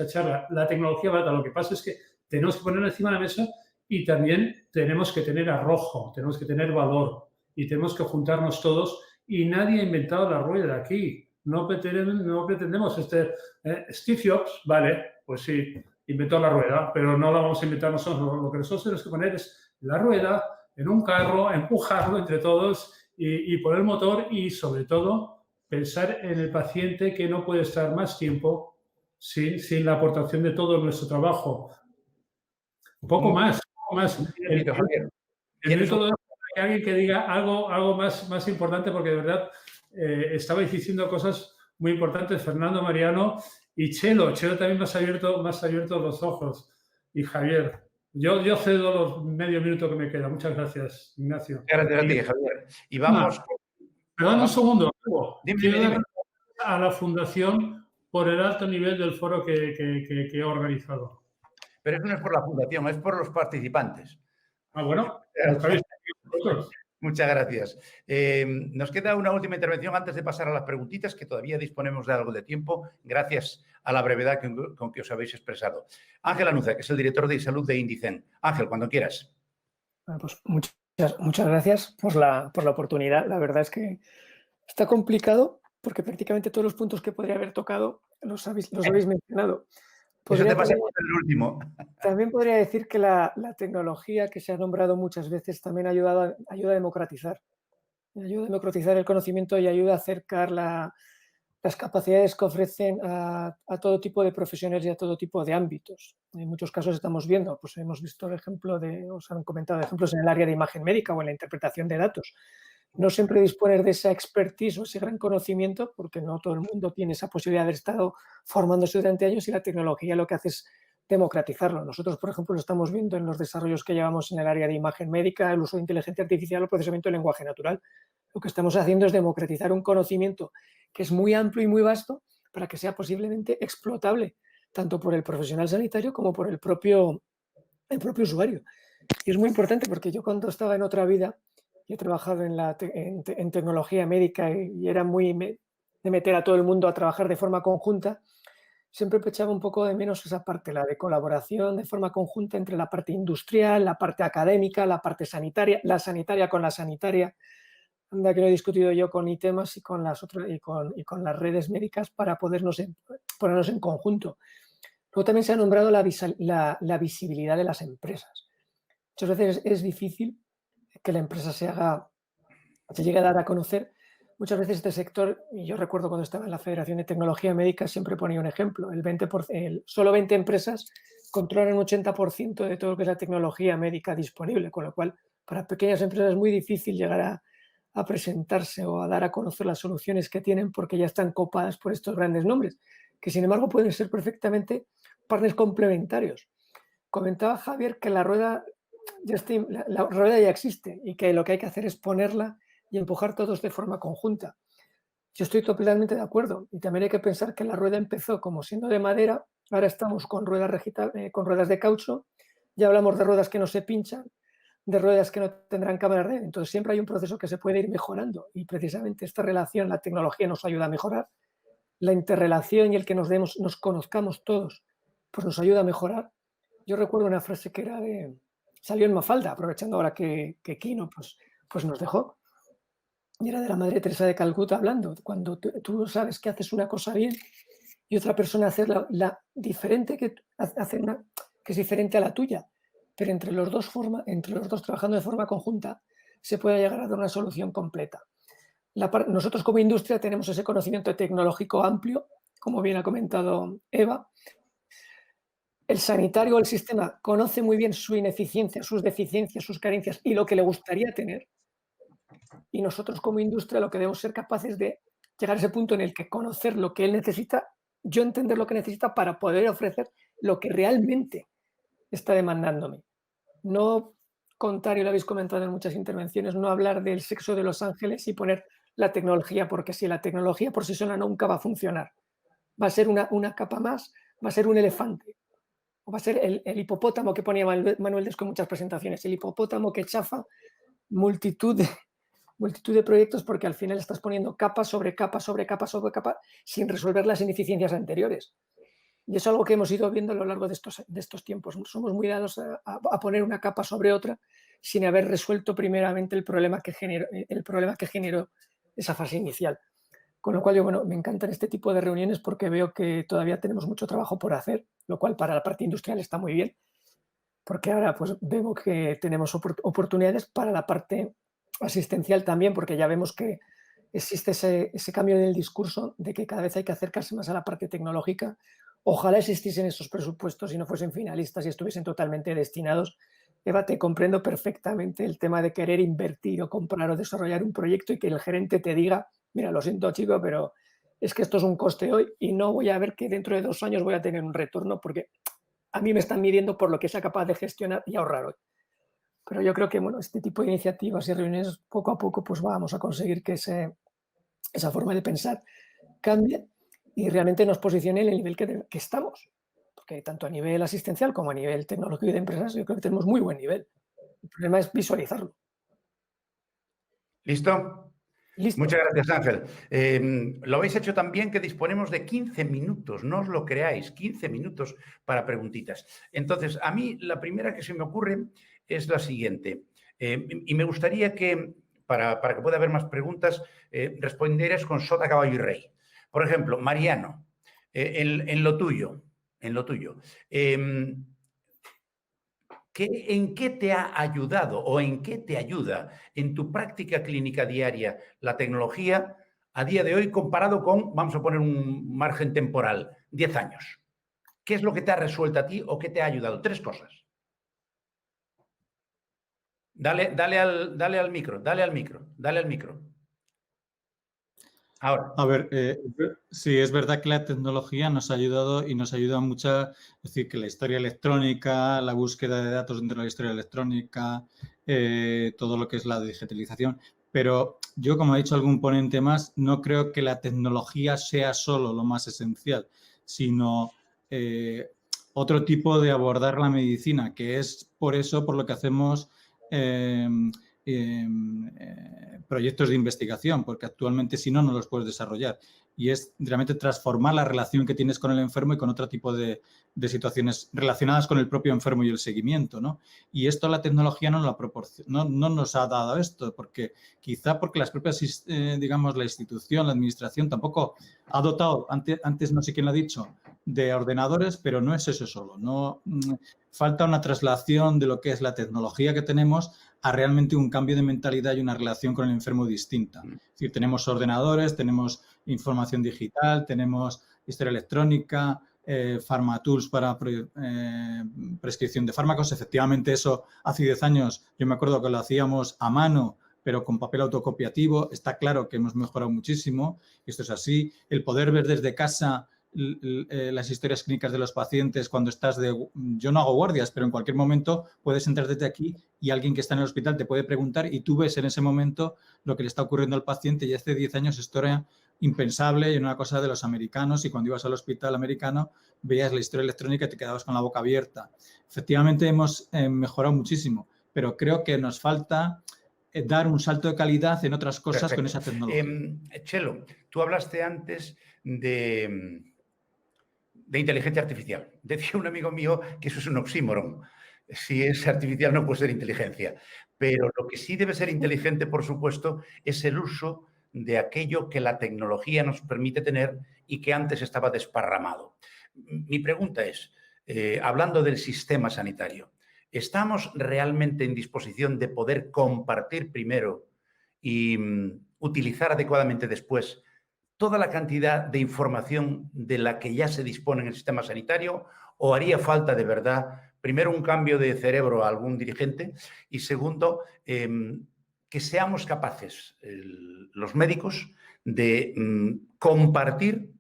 charla. La tecnología abarata. Lo que pasa es que tenemos que ponerla encima de la mesa y también tenemos que tener arrojo, tenemos que tener valor y tenemos que juntarnos todos. Y nadie ha inventado la rueda aquí. No pretendemos Steve Jobs, vale, pues sí, inventó la rueda, pero no la vamos a inventar nosotros. Lo que nosotros tenemos que poner es la rueda en un carro, empujarlo entre todos y poner motor y, sobre todo, pensar en el paciente que no puede estar más tiempo sin la aportación de todo nuestro trabajo. Un poco más. El método es que alguien que diga algo más importante, porque de verdad estabais diciendo cosas muy importantes, Fernando, Mariano y Chelo. Chelo también me has abierto los ojos. Y Javier, yo cedo los medio minuto que me queda. Muchas gracias, Ignacio. Gracias a ti, Javier. Y vamos... Perdón un segundo. Dime. A la Fundación por el alto nivel del foro que he organizado. Pero eso no es por la Fundación, es por los participantes. Bueno. Muchas gracias. Nos queda una última intervención antes de pasar a las preguntitas, que todavía disponemos de algo de tiempo, gracias a la brevedad con que os habéis expresado. Ángel Anuza, que es el director de salud de Indicen. Ángel, cuando quieras. Bueno, pues muchas gracias por la oportunidad. La verdad es que está complicado porque prácticamente todos los puntos que podría haber tocado los habéis mencionado. Eso te pasa por el último. También podría decir que la tecnología que se ha nombrado muchas veces también ayuda a democratizar. Ayuda a democratizar el conocimiento y ayuda a acercar las capacidades que ofrecen a todo tipo de profesiones y a todo tipo de ámbitos. En muchos casos estamos viendo, pues hemos visto el ejemplo os han comentado ejemplos en el área de imagen médica o en la interpretación de datos. No siempre disponer de esa expertise o ese gran conocimiento, porque no todo el mundo tiene esa posibilidad de haber estado formándose durante años, y la tecnología lo que hace es democratizarlo. Nosotros, por ejemplo, lo estamos viendo en los desarrollos que llevamos en el área de imagen médica, el uso de inteligencia artificial o procesamiento de lenguaje natural. Lo que estamos haciendo es democratizar un conocimiento que es muy amplio y muy vasto para que sea posiblemente explotable tanto por el profesional sanitario como por el propio usuario. Y es muy importante porque yo, cuando estaba en otra vida, he trabajado en tecnología médica y era muy de meter a todo el mundo a trabajar de forma conjunta. Siempre echaba un poco de menos esa parte, la de colaboración de forma conjunta entre la parte industrial, la parte académica, la parte sanitaria, la sanitaria con la sanitaria. Anda, que lo he discutido yo con ITEMAS y con las las redes médicas para ponernos en conjunto. Luego también se ha nombrado la visibilidad de las empresas. Muchas veces es difícil que la empresa se llegue a dar a conocer. Muchas veces este sector, y yo recuerdo cuando estaba en la Federación de Tecnología Médica, siempre ponía un ejemplo, solo 20 empresas controlan un 80% de todo lo que es la tecnología médica disponible, con lo cual para pequeñas empresas es muy difícil llegar a presentarse o a dar a conocer las soluciones que tienen, porque ya están copadas por estos grandes nombres, que sin embargo pueden ser perfectamente partners complementarios. Comentaba Javier que la rueda ya existe y que lo que hay que hacer es ponerla y empujar todos de forma conjunta. Yo estoy totalmente de acuerdo, y también hay que pensar que la rueda empezó como siendo de madera, ahora estamos con ruedas de caucho, ya hablamos de ruedas que no se pinchan, de ruedas que no tendrán cámara red, entonces siempre hay un proceso que se puede ir mejorando, y precisamente esta relación, la tecnología nos ayuda a mejorar, la interrelación y el que nos conozcamos todos, pues nos ayuda a mejorar. Yo recuerdo una frase que salió en Mafalda, aprovechando ahora que Kino pues nos dejó, y era de la Madre Teresa de Calcuta hablando, cuando tú sabes que haces una cosa bien y otra persona hace la diferente, que es diferente a la tuya, pero entre los dos trabajando de forma conjunta se puede llegar a dar una solución completa. Nosotros como industria tenemos ese conocimiento tecnológico amplio, como bien ha comentado Eva. El sanitario o el sistema conoce muy bien su ineficiencia, sus deficiencias, sus carencias y lo que le gustaría tener. Y nosotros como industria lo que debemos ser capaces de llegar a ese punto en el que conocer lo que él necesita, yo entender lo que necesita para poder ofrecer lo que realmente está demandándome. No, contrario, lo habéis comentado en muchas intervenciones, no hablar del sexo de los ángeles y poner la tecnología, porque si la tecnología por sí sola nunca va a funcionar. Va a ser una capa más, va a ser un elefante. O va a ser el hipopótamo que ponía Manuel Desco en muchas presentaciones, el hipopótamo que chafa multitud de proyectos, porque al final estás poniendo capa sobre capa sobre capa sobre capa sin resolver las ineficiencias anteriores. Y es algo que hemos ido viendo a lo largo de estos tiempos. Somos muy dados a poner una capa sobre otra sin haber resuelto primeramente el problema que generó esa fase inicial. Con lo cual, yo, bueno, me encantan este tipo de reuniones porque veo que todavía tenemos mucho trabajo por hacer, lo cual para la parte industrial está muy bien, porque ahora pues veo que tenemos oportunidades para la parte asistencial también, porque ya vemos que existe ese cambio en el discurso de que cada vez hay que acercarse más a la parte tecnológica. Ojalá existiesen esos presupuestos y no fuesen finalistas y estuviesen totalmente destinados. Eva, te comprendo perfectamente el tema de querer invertir o comprar o desarrollar un proyecto y que el gerente te diga, mira, lo siento chico, pero es que esto es un coste hoy y no voy a ver que dentro de 2 años voy a tener un retorno porque a mí me están midiendo por lo que sea capaz de gestionar y ahorrar hoy. Pero yo creo que, bueno, este tipo de iniciativas y reuniones poco a poco pues vamos a conseguir que esa forma de pensar cambie y realmente nos posicione en el nivel que estamos. Porque tanto a nivel asistencial como a nivel tecnológico y de empresas yo creo que tenemos muy buen nivel. El problema es visualizarlo. ¿Listo? Listo. Muchas gracias, Ángel. Lo habéis hecho tan bien que disponemos de 15 minutos, no os lo creáis, 15 minutos para preguntitas. Entonces, a mí la primera que se me ocurre es la siguiente. Y me gustaría que, para que pueda haber más preguntas, respondieras con sota, caballo y rey. Por ejemplo, Mariano, en lo tuyo, ¿en qué te ha ayudado o en qué te ayuda en tu práctica clínica diaria la tecnología a día de hoy comparado con, vamos a poner un margen temporal, 10 años? ¿Qué es lo que te ha resuelto a ti o qué te ha ayudado? 3 cosas. Dale al micro. Ahora. A ver, sí, es verdad que la tecnología nos ha ayudado y nos ayuda mucho, es decir, que la historia electrónica, la búsqueda de datos dentro de la historia electrónica, todo lo que es la digitalización, pero yo, como ha dicho algún ponente más, no creo que la tecnología sea solo lo más esencial, sino otro tipo de abordar la medicina, que es por eso por lo que hacemos proyectos de investigación, porque actualmente si no, no los puedes desarrollar. Y es realmente transformar la relación que tienes con el enfermo y con otro tipo de situaciones relacionadas con el propio enfermo y el seguimiento, ¿no? Y esto la tecnología no nos ha dado esto, porque quizá porque las propias, digamos, la institución, la administración tampoco ha dotado, antes no sé quién lo ha dicho, de ordenadores, pero no es eso solo. No, falta una traslación de lo que es la tecnología que tenemos a realmente un cambio de mentalidad y una relación con el enfermo distinta. Es decir, tenemos ordenadores, tenemos información digital, tenemos historia electrónica, pharmatools para prescripción de fármacos. Efectivamente, eso hace 10 años yo me acuerdo que lo hacíamos a mano, pero con papel autocopiativo. Está claro que hemos mejorado muchísimo. Esto es así. El poder ver desde casa las historias clínicas de los pacientes cuando estás yo no hago guardias, pero en cualquier momento puedes entrar desde aquí y alguien que está en el hospital te puede preguntar y tú ves en ese momento lo que le está ocurriendo al paciente. Y hace 10 años esto era impensable y era una cosa de los americanos, y cuando ibas al hospital americano veías la historia electrónica y te quedabas con la boca abierta. Efectivamente hemos mejorado muchísimo, pero creo que nos falta dar un salto de calidad en otras cosas. Perfecto. Con esa tecnología. Chelo, tú hablaste antes de inteligencia artificial. Decía un amigo mío que eso es un oxímoron. Si es artificial no puede ser inteligencia. Pero lo que sí debe ser inteligente, por supuesto, es el uso de aquello que la tecnología nos permite tener y que antes estaba desparramado. Mi pregunta es, hablando del sistema sanitario, ¿estamos realmente en disposición de poder compartir primero y utilizar adecuadamente después toda la cantidad de información de la que ya se dispone en el sistema sanitario, o haría falta de verdad, primero, un cambio de cerebro a algún dirigente y segundo, que seamos capaces, los médicos, de compartir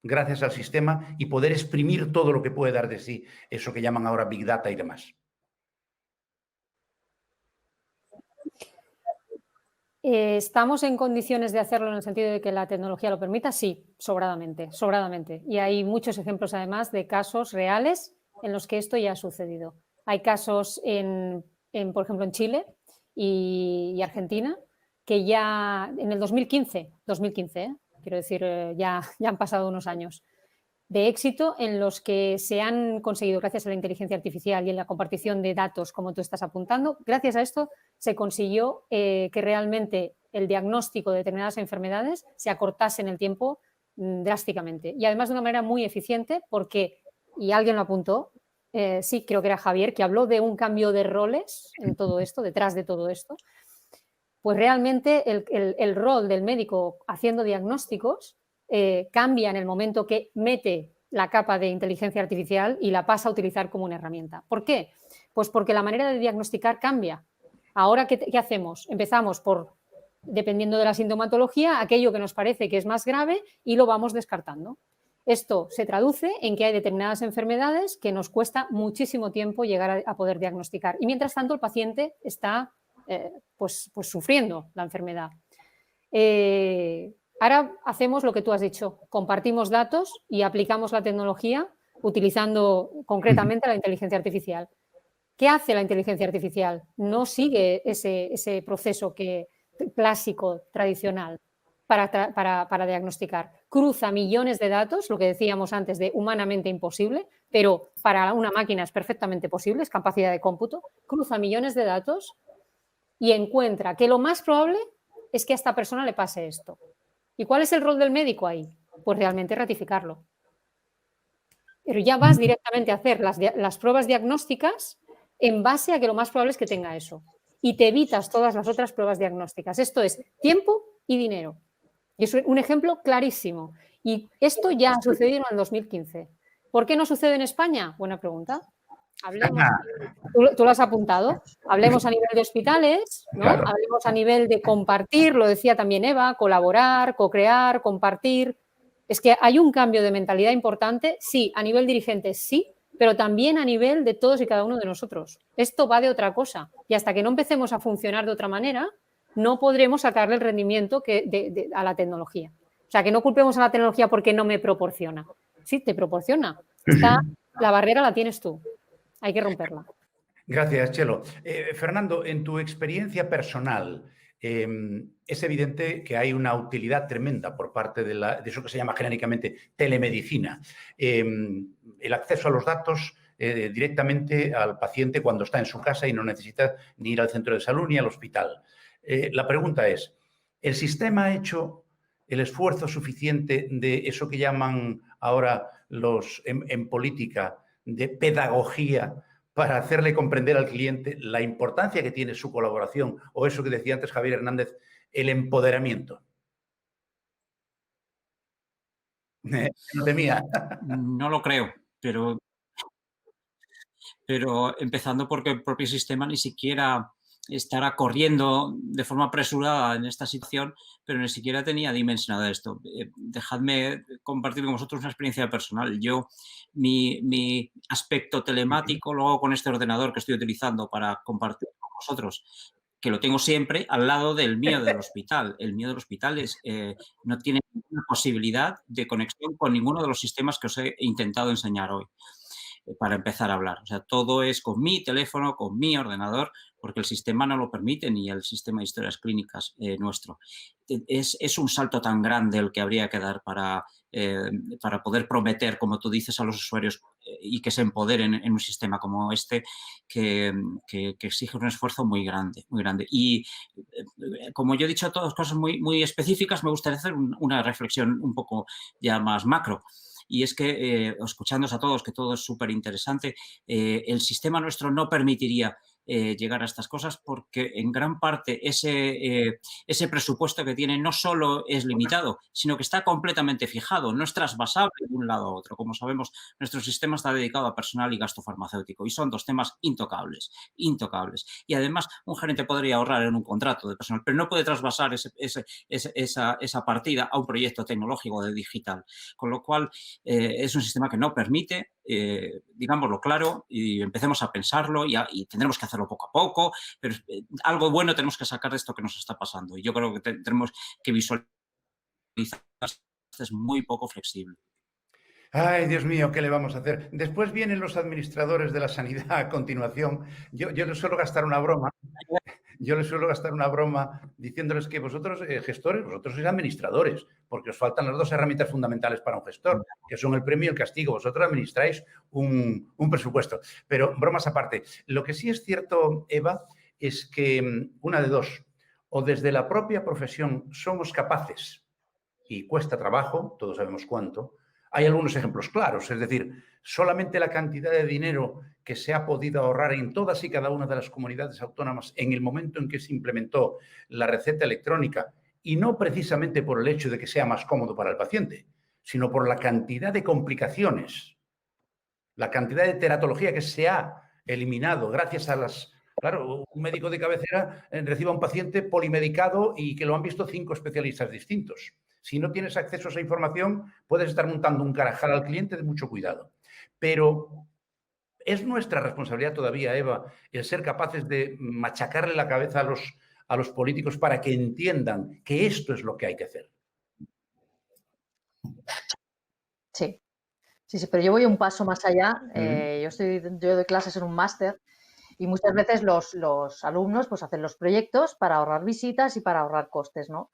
gracias al sistema y poder exprimir todo lo que puede dar de sí, eso que llaman ahora Big Data y demás? ¿Estamos en condiciones de hacerlo en el sentido de que la tecnología lo permita? Sí, sobradamente. Y hay muchos ejemplos, además, de casos reales en los que esto ya ha sucedido. Hay casos, por ejemplo, en Chile y Argentina, que ya en el 2015, quiero decir, ya han pasado unos años, de éxito en los que se han conseguido, gracias a la inteligencia artificial y en la compartición de datos, como tú estás apuntando, gracias a esto se consiguió que realmente el diagnóstico de determinadas enfermedades se acortase en el tiempo drásticamente. Y además de una manera muy eficiente porque, y alguien lo apuntó, sí, creo que era Javier, que habló de un cambio de roles en todo esto, detrás de todo esto. Pues realmente el rol del médico haciendo diagnósticos cambia en el momento que mete la capa de inteligencia artificial y la pasa a utilizar como una herramienta. ¿Por qué? Pues porque la manera de diagnosticar cambia. Ahora, ¿qué hacemos? Empezamos por, dependiendo de la sintomatología, aquello que nos parece que es más grave y lo vamos descartando. Esto se traduce en que hay determinadas enfermedades que nos cuesta muchísimo tiempo llegar a poder diagnosticar. Y mientras tanto, el paciente está pues sufriendo la enfermedad. Ahora hacemos lo que tú has dicho, compartimos datos y aplicamos la tecnología utilizando concretamente la inteligencia artificial. ¿Qué hace la inteligencia artificial? No sigue ese proceso clásico, tradicional, para diagnosticar. Cruza millones de datos, lo que decíamos antes de humanamente imposible, pero para una máquina es perfectamente posible, es capacidad de cómputo. Cruza millones de datos y encuentra que lo más probable es que a esta persona le pase esto. ¿Y cuál es el rol del médico ahí? Pues realmente ratificarlo. Pero ya vas directamente a hacer las pruebas diagnósticas en base a que lo más probable es que tenga eso. Y te evitas todas las otras pruebas diagnósticas. Esto es tiempo y dinero. Y es un ejemplo clarísimo. Y esto ya ha sucedido en el 2015. ¿Por qué no sucede en España? Buena pregunta. Hablemos, tú lo has apuntado, hablemos a nivel de hospitales, ¿no? Claro. Hablemos a nivel de compartir, lo decía también Eva, colaborar, co-crear, compartir. Es que hay un cambio de mentalidad importante, sí, a nivel dirigente sí, pero también a nivel de todos y cada uno de nosotros. Esto va de otra cosa y hasta que no empecemos a funcionar de otra manera, no podremos sacarle el rendimiento a la tecnología. O sea, que no culpemos a la tecnología porque no me proporciona. Sí, te proporciona. La barrera la tienes tú. Hay que romperla. Gracias, Chelo. Fernando, en tu experiencia personal, es evidente que hay una utilidad tremenda por parte de eso que se llama genéricamente telemedicina. El acceso a los datos directamente al paciente cuando está en su casa y no necesita ni ir al centro de salud ni al hospital. La pregunta es, ¿el sistema ha hecho el esfuerzo suficiente de eso que llaman ahora en política de pedagogía para hacerle comprender al cliente la importancia que tiene su colaboración o eso que decía antes Javier Hernández, el empoderamiento? No temía. No lo creo, pero empezando porque el propio sistema ni siquiera estará corriendo de forma apresurada en esta situación, pero ni siquiera tenía dimensionado esto. Dejadme compartir con vosotros una experiencia personal. Yo, mi aspecto telemático, luego con este ordenador que estoy utilizando para compartir con vosotros, que lo tengo siempre al lado del mío del hospital. El mío del hospital no tiene ninguna posibilidad de conexión con ninguno de los sistemas que os he intentado enseñar hoy para empezar a hablar. O sea, todo es con mi teléfono, con mi ordenador, porque el sistema no lo permite, ni el sistema de historias clínicas nuestro. Es un salto tan grande el que habría que dar para poder prometer, como tú dices, a los usuarios y que se empoderen en un sistema como este, que exige un esfuerzo muy grande, muy grande. Y como yo he dicho, todas cosas muy, muy específicas, me gustaría hacer una reflexión un poco ya más macro. Y es que, escuchándoos a todos, que todo es súper interesante, el sistema nuestro no permitiría llegar a estas cosas porque en gran parte ese presupuesto que tiene no solo es limitado, sino que está completamente fijado, no es trasvasable de un lado a otro. Como sabemos, nuestro sistema está dedicado a personal y gasto farmacéutico y son dos temas intocables. Y además, un gerente podría ahorrar en un contrato de personal, pero no puede trasvasar esa partida a un proyecto tecnológico de digital. Con lo cual, es un sistema que no permite, digámoslo claro, y empecemos a pensarlo y tendremos que hacerlo poco a poco, pero algo bueno tenemos que sacar de esto que nos está pasando. Y yo creo que tenemos que visualizar que es muy poco flexible. Ay, Dios mío, ¿qué le vamos a hacer? Después vienen los administradores de la sanidad a continuación. Yo les suelo gastar una broma. Yo les suelo gastar una broma diciéndoles que vosotros, gestores, vosotros sois administradores, porque os faltan las dos herramientas fundamentales para un gestor, que son el premio y el castigo. Vosotros administráis un presupuesto. Pero bromas aparte, lo que sí es cierto, Eva, es que una de dos, o desde la propia profesión somos capaces, y cuesta trabajo, todos sabemos cuánto, hay algunos ejemplos claros, es decir, solamente la cantidad de dinero que se ha podido ahorrar en todas y cada una de las comunidades autónomas en el momento en que se implementó la receta electrónica, y no precisamente por el hecho de que sea más cómodo para el paciente, sino por la cantidad de complicaciones, la cantidad de teratología que se ha eliminado gracias a las... Claro, un médico de cabecera recibe a un paciente polimedicado y que lo han visto 5 especialistas distintos. Si no tienes acceso a esa información, puedes estar montando un carajal al cliente de mucho cuidado. Pero es nuestra responsabilidad todavía, Eva, el ser capaces de machacarle la cabeza a los políticos para que entiendan que esto es lo que hay que hacer. Sí, sí, pero yo voy un paso más allá. Yo doy clases en un máster y muchas veces los alumnos pues hacen los proyectos para ahorrar visitas y para ahorrar costes, ¿no?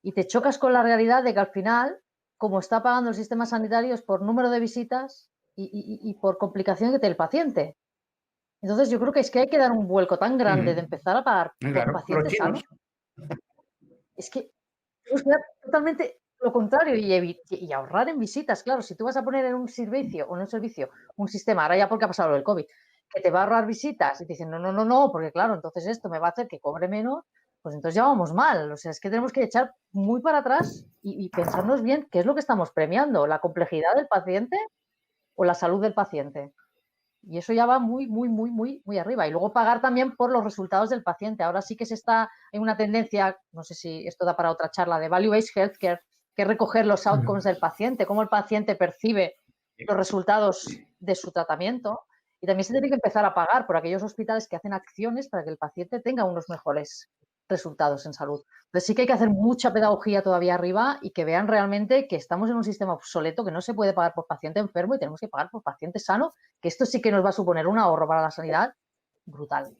Y te chocas con la realidad de que al final, como está pagando el sistema sanitario, es por número de visitas y por complicación que tiene el paciente. Entonces yo creo que es que hay que dar un vuelco tan grande de empezar a pagar por pacientes sanos. Es que es totalmente lo contrario y ahorrar en visitas. Claro, si tú vas a poner en un servicio un sistema, ahora ya porque ha pasado lo del COVID, que te va a ahorrar visitas y te dicen no, porque claro, entonces esto me va a hacer que cobre menos, pues entonces ya vamos mal. O sea, es que tenemos que echar muy para atrás y pensarnos bien qué es lo que estamos premiando, la complejidad del paciente o la salud del paciente. Y eso ya va muy arriba. Y luego pagar también por los resultados del paciente. Ahora sí que hay una tendencia, no sé si esto da para otra charla, de Value-Based Healthcare, que es recoger los outcomes del paciente, cómo el paciente percibe los resultados de su tratamiento. Y también se tiene que empezar a pagar por aquellos hospitales que hacen acciones para que el paciente tenga unos mejores resultados en salud. Entonces sí que hay que hacer mucha pedagogía todavía arriba y que vean realmente que estamos en un sistema obsoleto, que no se puede pagar por paciente enfermo y tenemos que pagar por paciente sano, que esto sí que nos va a suponer un ahorro para la sanidad brutal.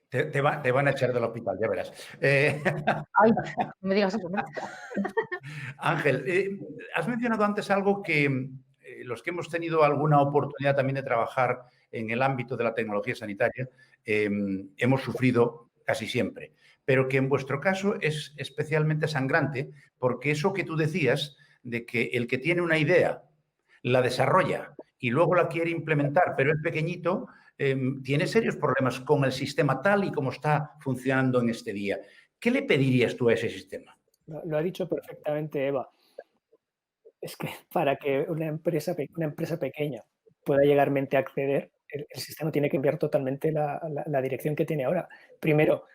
Te van a echar del hospital, ya verás. Ay, no me digas eso. Ángel, has mencionado antes algo que los que hemos tenido alguna oportunidad también de trabajar en el ámbito de la tecnología sanitaria hemos sufrido casi siempre, pero que en vuestro caso es especialmente sangrante porque eso que tú decías de que el que tiene una idea la desarrolla y luego la quiere implementar, pero es pequeñito, tiene serios problemas con el sistema tal y como está funcionando en este día. ¿Qué le pedirías tú a ese sistema? Lo ha dicho perfectamente Eva. Es que para que una empresa pequeña pueda llegarmente a acceder, el sistema tiene que cambiar totalmente la dirección que tiene ahora. Primero,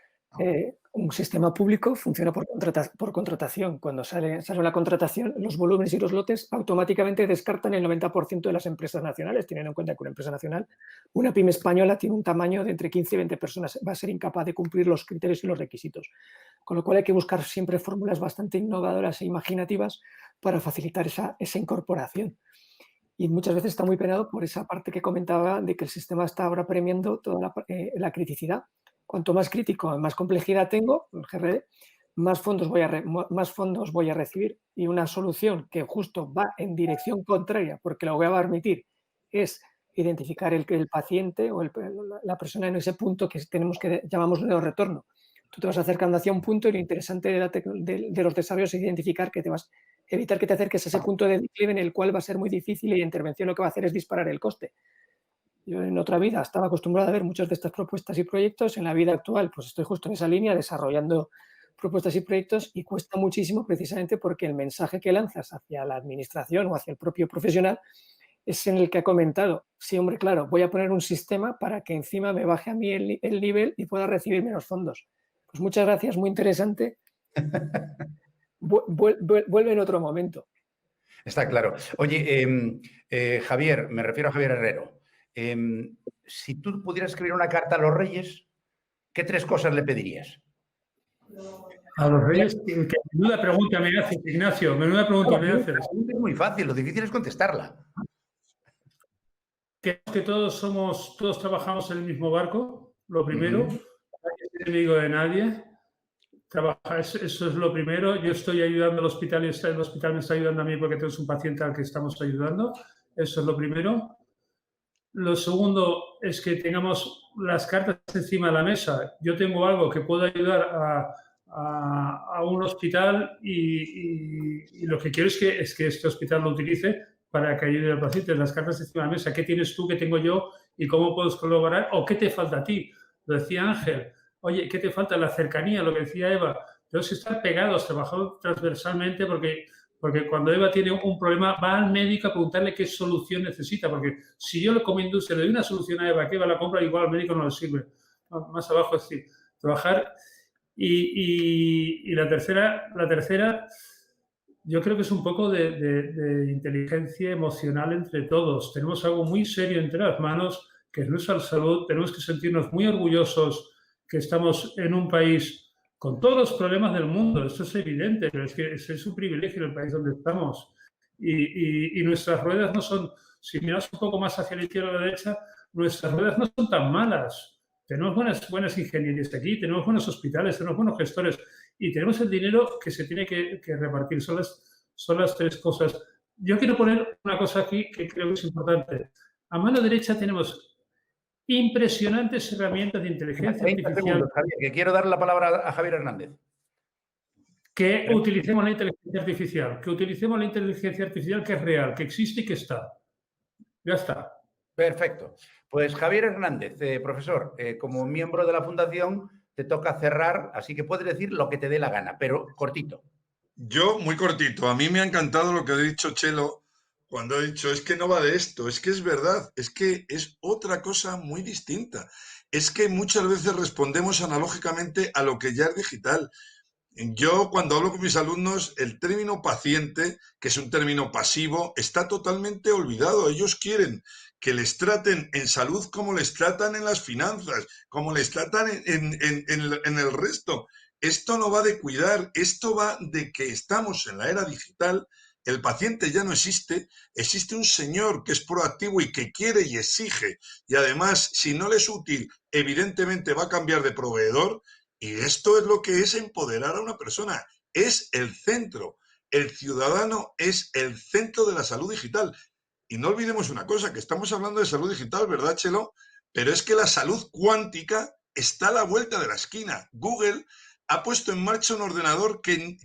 un sistema público funciona por contratación. Cuando sale la contratación, los volúmenes y los lotes automáticamente descartan el 90% de las empresas nacionales, teniendo en cuenta que una empresa nacional, una pyme española, tiene un tamaño de entre 15 y 20 personas. Va a ser incapaz de cumplir los criterios y los requisitos. Con lo cual hay que buscar siempre fórmulas bastante innovadoras e imaginativas para facilitar esa incorporación. Y muchas veces está muy penado por esa parte que comentaba de que el sistema está ahora premiando toda la criticidad. Cuanto más crítico, más complejidad tengo, el GRD, más fondos voy a recibir. Y una solución que justo va en dirección contraria, porque lo que va a permitir es identificar el paciente o la persona en ese punto que llamamos neorretorno. Tú te vas acercando hacia un punto y lo interesante de los desarrollos es identificar que evitar que te acerques a ese punto de declive en el cual va a ser muy difícil y la intervención lo que va a hacer es disparar el coste. Yo en otra vida estaba acostumbrado a ver muchas de estas propuestas y proyectos. En la vida actual pues estoy justo en esa línea desarrollando propuestas y proyectos y cuesta muchísimo precisamente porque el mensaje que lanzas hacia la administración o hacia el propio profesional es en el que ha comentado. Sí, hombre, claro, voy a poner un sistema para que encima me baje a mí el nivel y pueda recibir menos fondos. Pues muchas gracias, muy interesante. Vuelve en otro momento. Está claro. Oye, Javier, me refiero a Javier Herrero. Si tú pudieras escribir una carta a los Reyes, ¿qué 3 cosas le pedirías? A los Reyes, menuda pregunta me haces, Ignacio, menuda pregunta me haces. Es muy fácil, lo difícil es contestarla. Que todos trabajamos en el mismo barco, lo primero. Nadie es enemigo de nadie. Eso es lo primero. Yo estoy ayudando al hospital y el hospital me está ayudando a mí porque tenemos un paciente al que estamos ayudando. Eso es lo primero. Lo segundo es que tengamos las cartas encima de la mesa. Yo tengo algo que puedo ayudar a un hospital y lo que quiero es que este hospital lo utilice para que ayude al paciente. Las cartas encima de la mesa, ¿qué tienes tú, qué tengo yo y cómo puedes colaborar? ¿O qué te falta a ti? Lo decía Ángel, oye, ¿qué te falta? La cercanía, lo que decía Eva. Tenemos que estar pegados, trabajar transversalmente porque cuando Eva tiene un problema va al médico a preguntarle qué solución necesita, porque si yo como industria le doy una solución a Eva, que Eva la compra, igual al médico no le sirve. Más abajo, es decir, trabajar. Y la tercera, yo creo que es un poco de inteligencia emocional entre todos. Tenemos algo muy serio entre las manos, que es nuestra salud. Tenemos que sentirnos muy orgullosos que estamos en un país con todos los problemas del mundo. Esto es evidente, pero es que es un privilegio en el país donde estamos. Y nuestras ruedas no son, si miras un poco más hacia la izquierda o la derecha, nuestras ruedas no son tan malas. Tenemos buenas ingenierías aquí, tenemos buenos hospitales, tenemos buenos gestores y tenemos el dinero que se tiene que repartir. Son las tres cosas. Yo quiero poner una cosa aquí que creo que es importante. A mano derecha tenemos impresionantes herramientas de inteligencia 30 artificial. segundos, Javier, que quiero dar la palabra a Javier Hernández. Que utilicemos la inteligencia artificial, que es real, que existe y que está. Ya está. Perfecto. Pues Javier Hernández, profesor, como miembro de la Fundación te toca cerrar, así que puedes decir lo que te dé la gana, pero cortito. Yo, muy cortito. A mí me ha encantado lo que ha dicho Chelo cuando ha dicho, es que no va de esto, es que es verdad, es que es otra cosa muy distinta. Es que muchas veces respondemos analógicamente a lo que ya es digital. Yo, cuando hablo con mis alumnos, el término paciente, que es un término pasivo, está totalmente olvidado. Ellos quieren que les traten en salud como les tratan en las finanzas, como les tratan en el resto. Esto no va de cuidar, esto va de que estamos en la era digital. El paciente ya no existe, existe un señor que es proactivo y que quiere y exige. Y además, si no le es útil, evidentemente va a cambiar de proveedor. Y esto es lo que es empoderar a una persona. Es el centro. El ciudadano es el centro de la salud digital. Y no olvidemos una cosa, que estamos hablando de salud digital, ¿verdad, Chelo? Pero es que la salud cuántica está a la vuelta de la esquina. Google ha puesto en marcha un ordenador que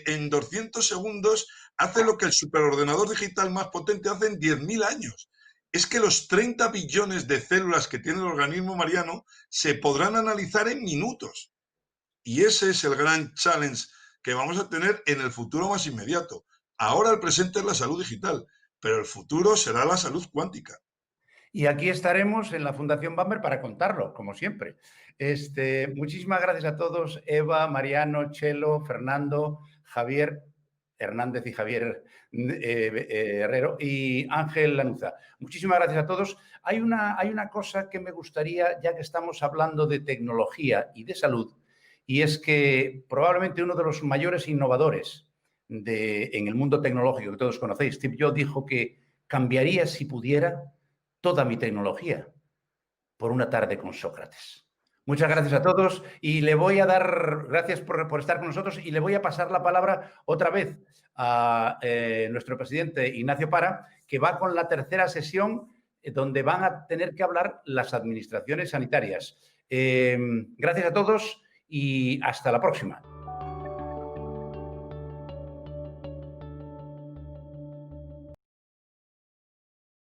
en 200 segundos hace lo que el superordenador digital más potente hace en 10.000 años. Es que los 30 billones de células que tiene el organismo mariano se podrán analizar en minutos. Y ese es el gran challenge que vamos a tener en el futuro más inmediato. Ahora el presente es la salud digital, pero el futuro será la salud cuántica. Y aquí estaremos en la Fundación Bamber para contarlo, como siempre. Muchísimas gracias a todos, Eva, Mariano, Chelo, Fernando, Javier Hernández y Javier Herrero y Ángel Lanuza. Muchísimas gracias a todos. Hay una cosa que me gustaría, ya que estamos hablando de tecnología y de salud, y es que probablemente uno de los mayores innovadores en el mundo tecnológico que todos conocéis, Steve Jobs, dijo que cambiaría, si pudiera, toda mi tecnología por una tarde con Sócrates. Muchas gracias a todos y le voy a dar gracias por estar con nosotros y le voy a pasar la palabra otra vez a nuestro presidente Ignacio Para, que va con la tercera sesión donde van a tener que hablar las administraciones sanitarias. Gracias a todos y hasta la próxima.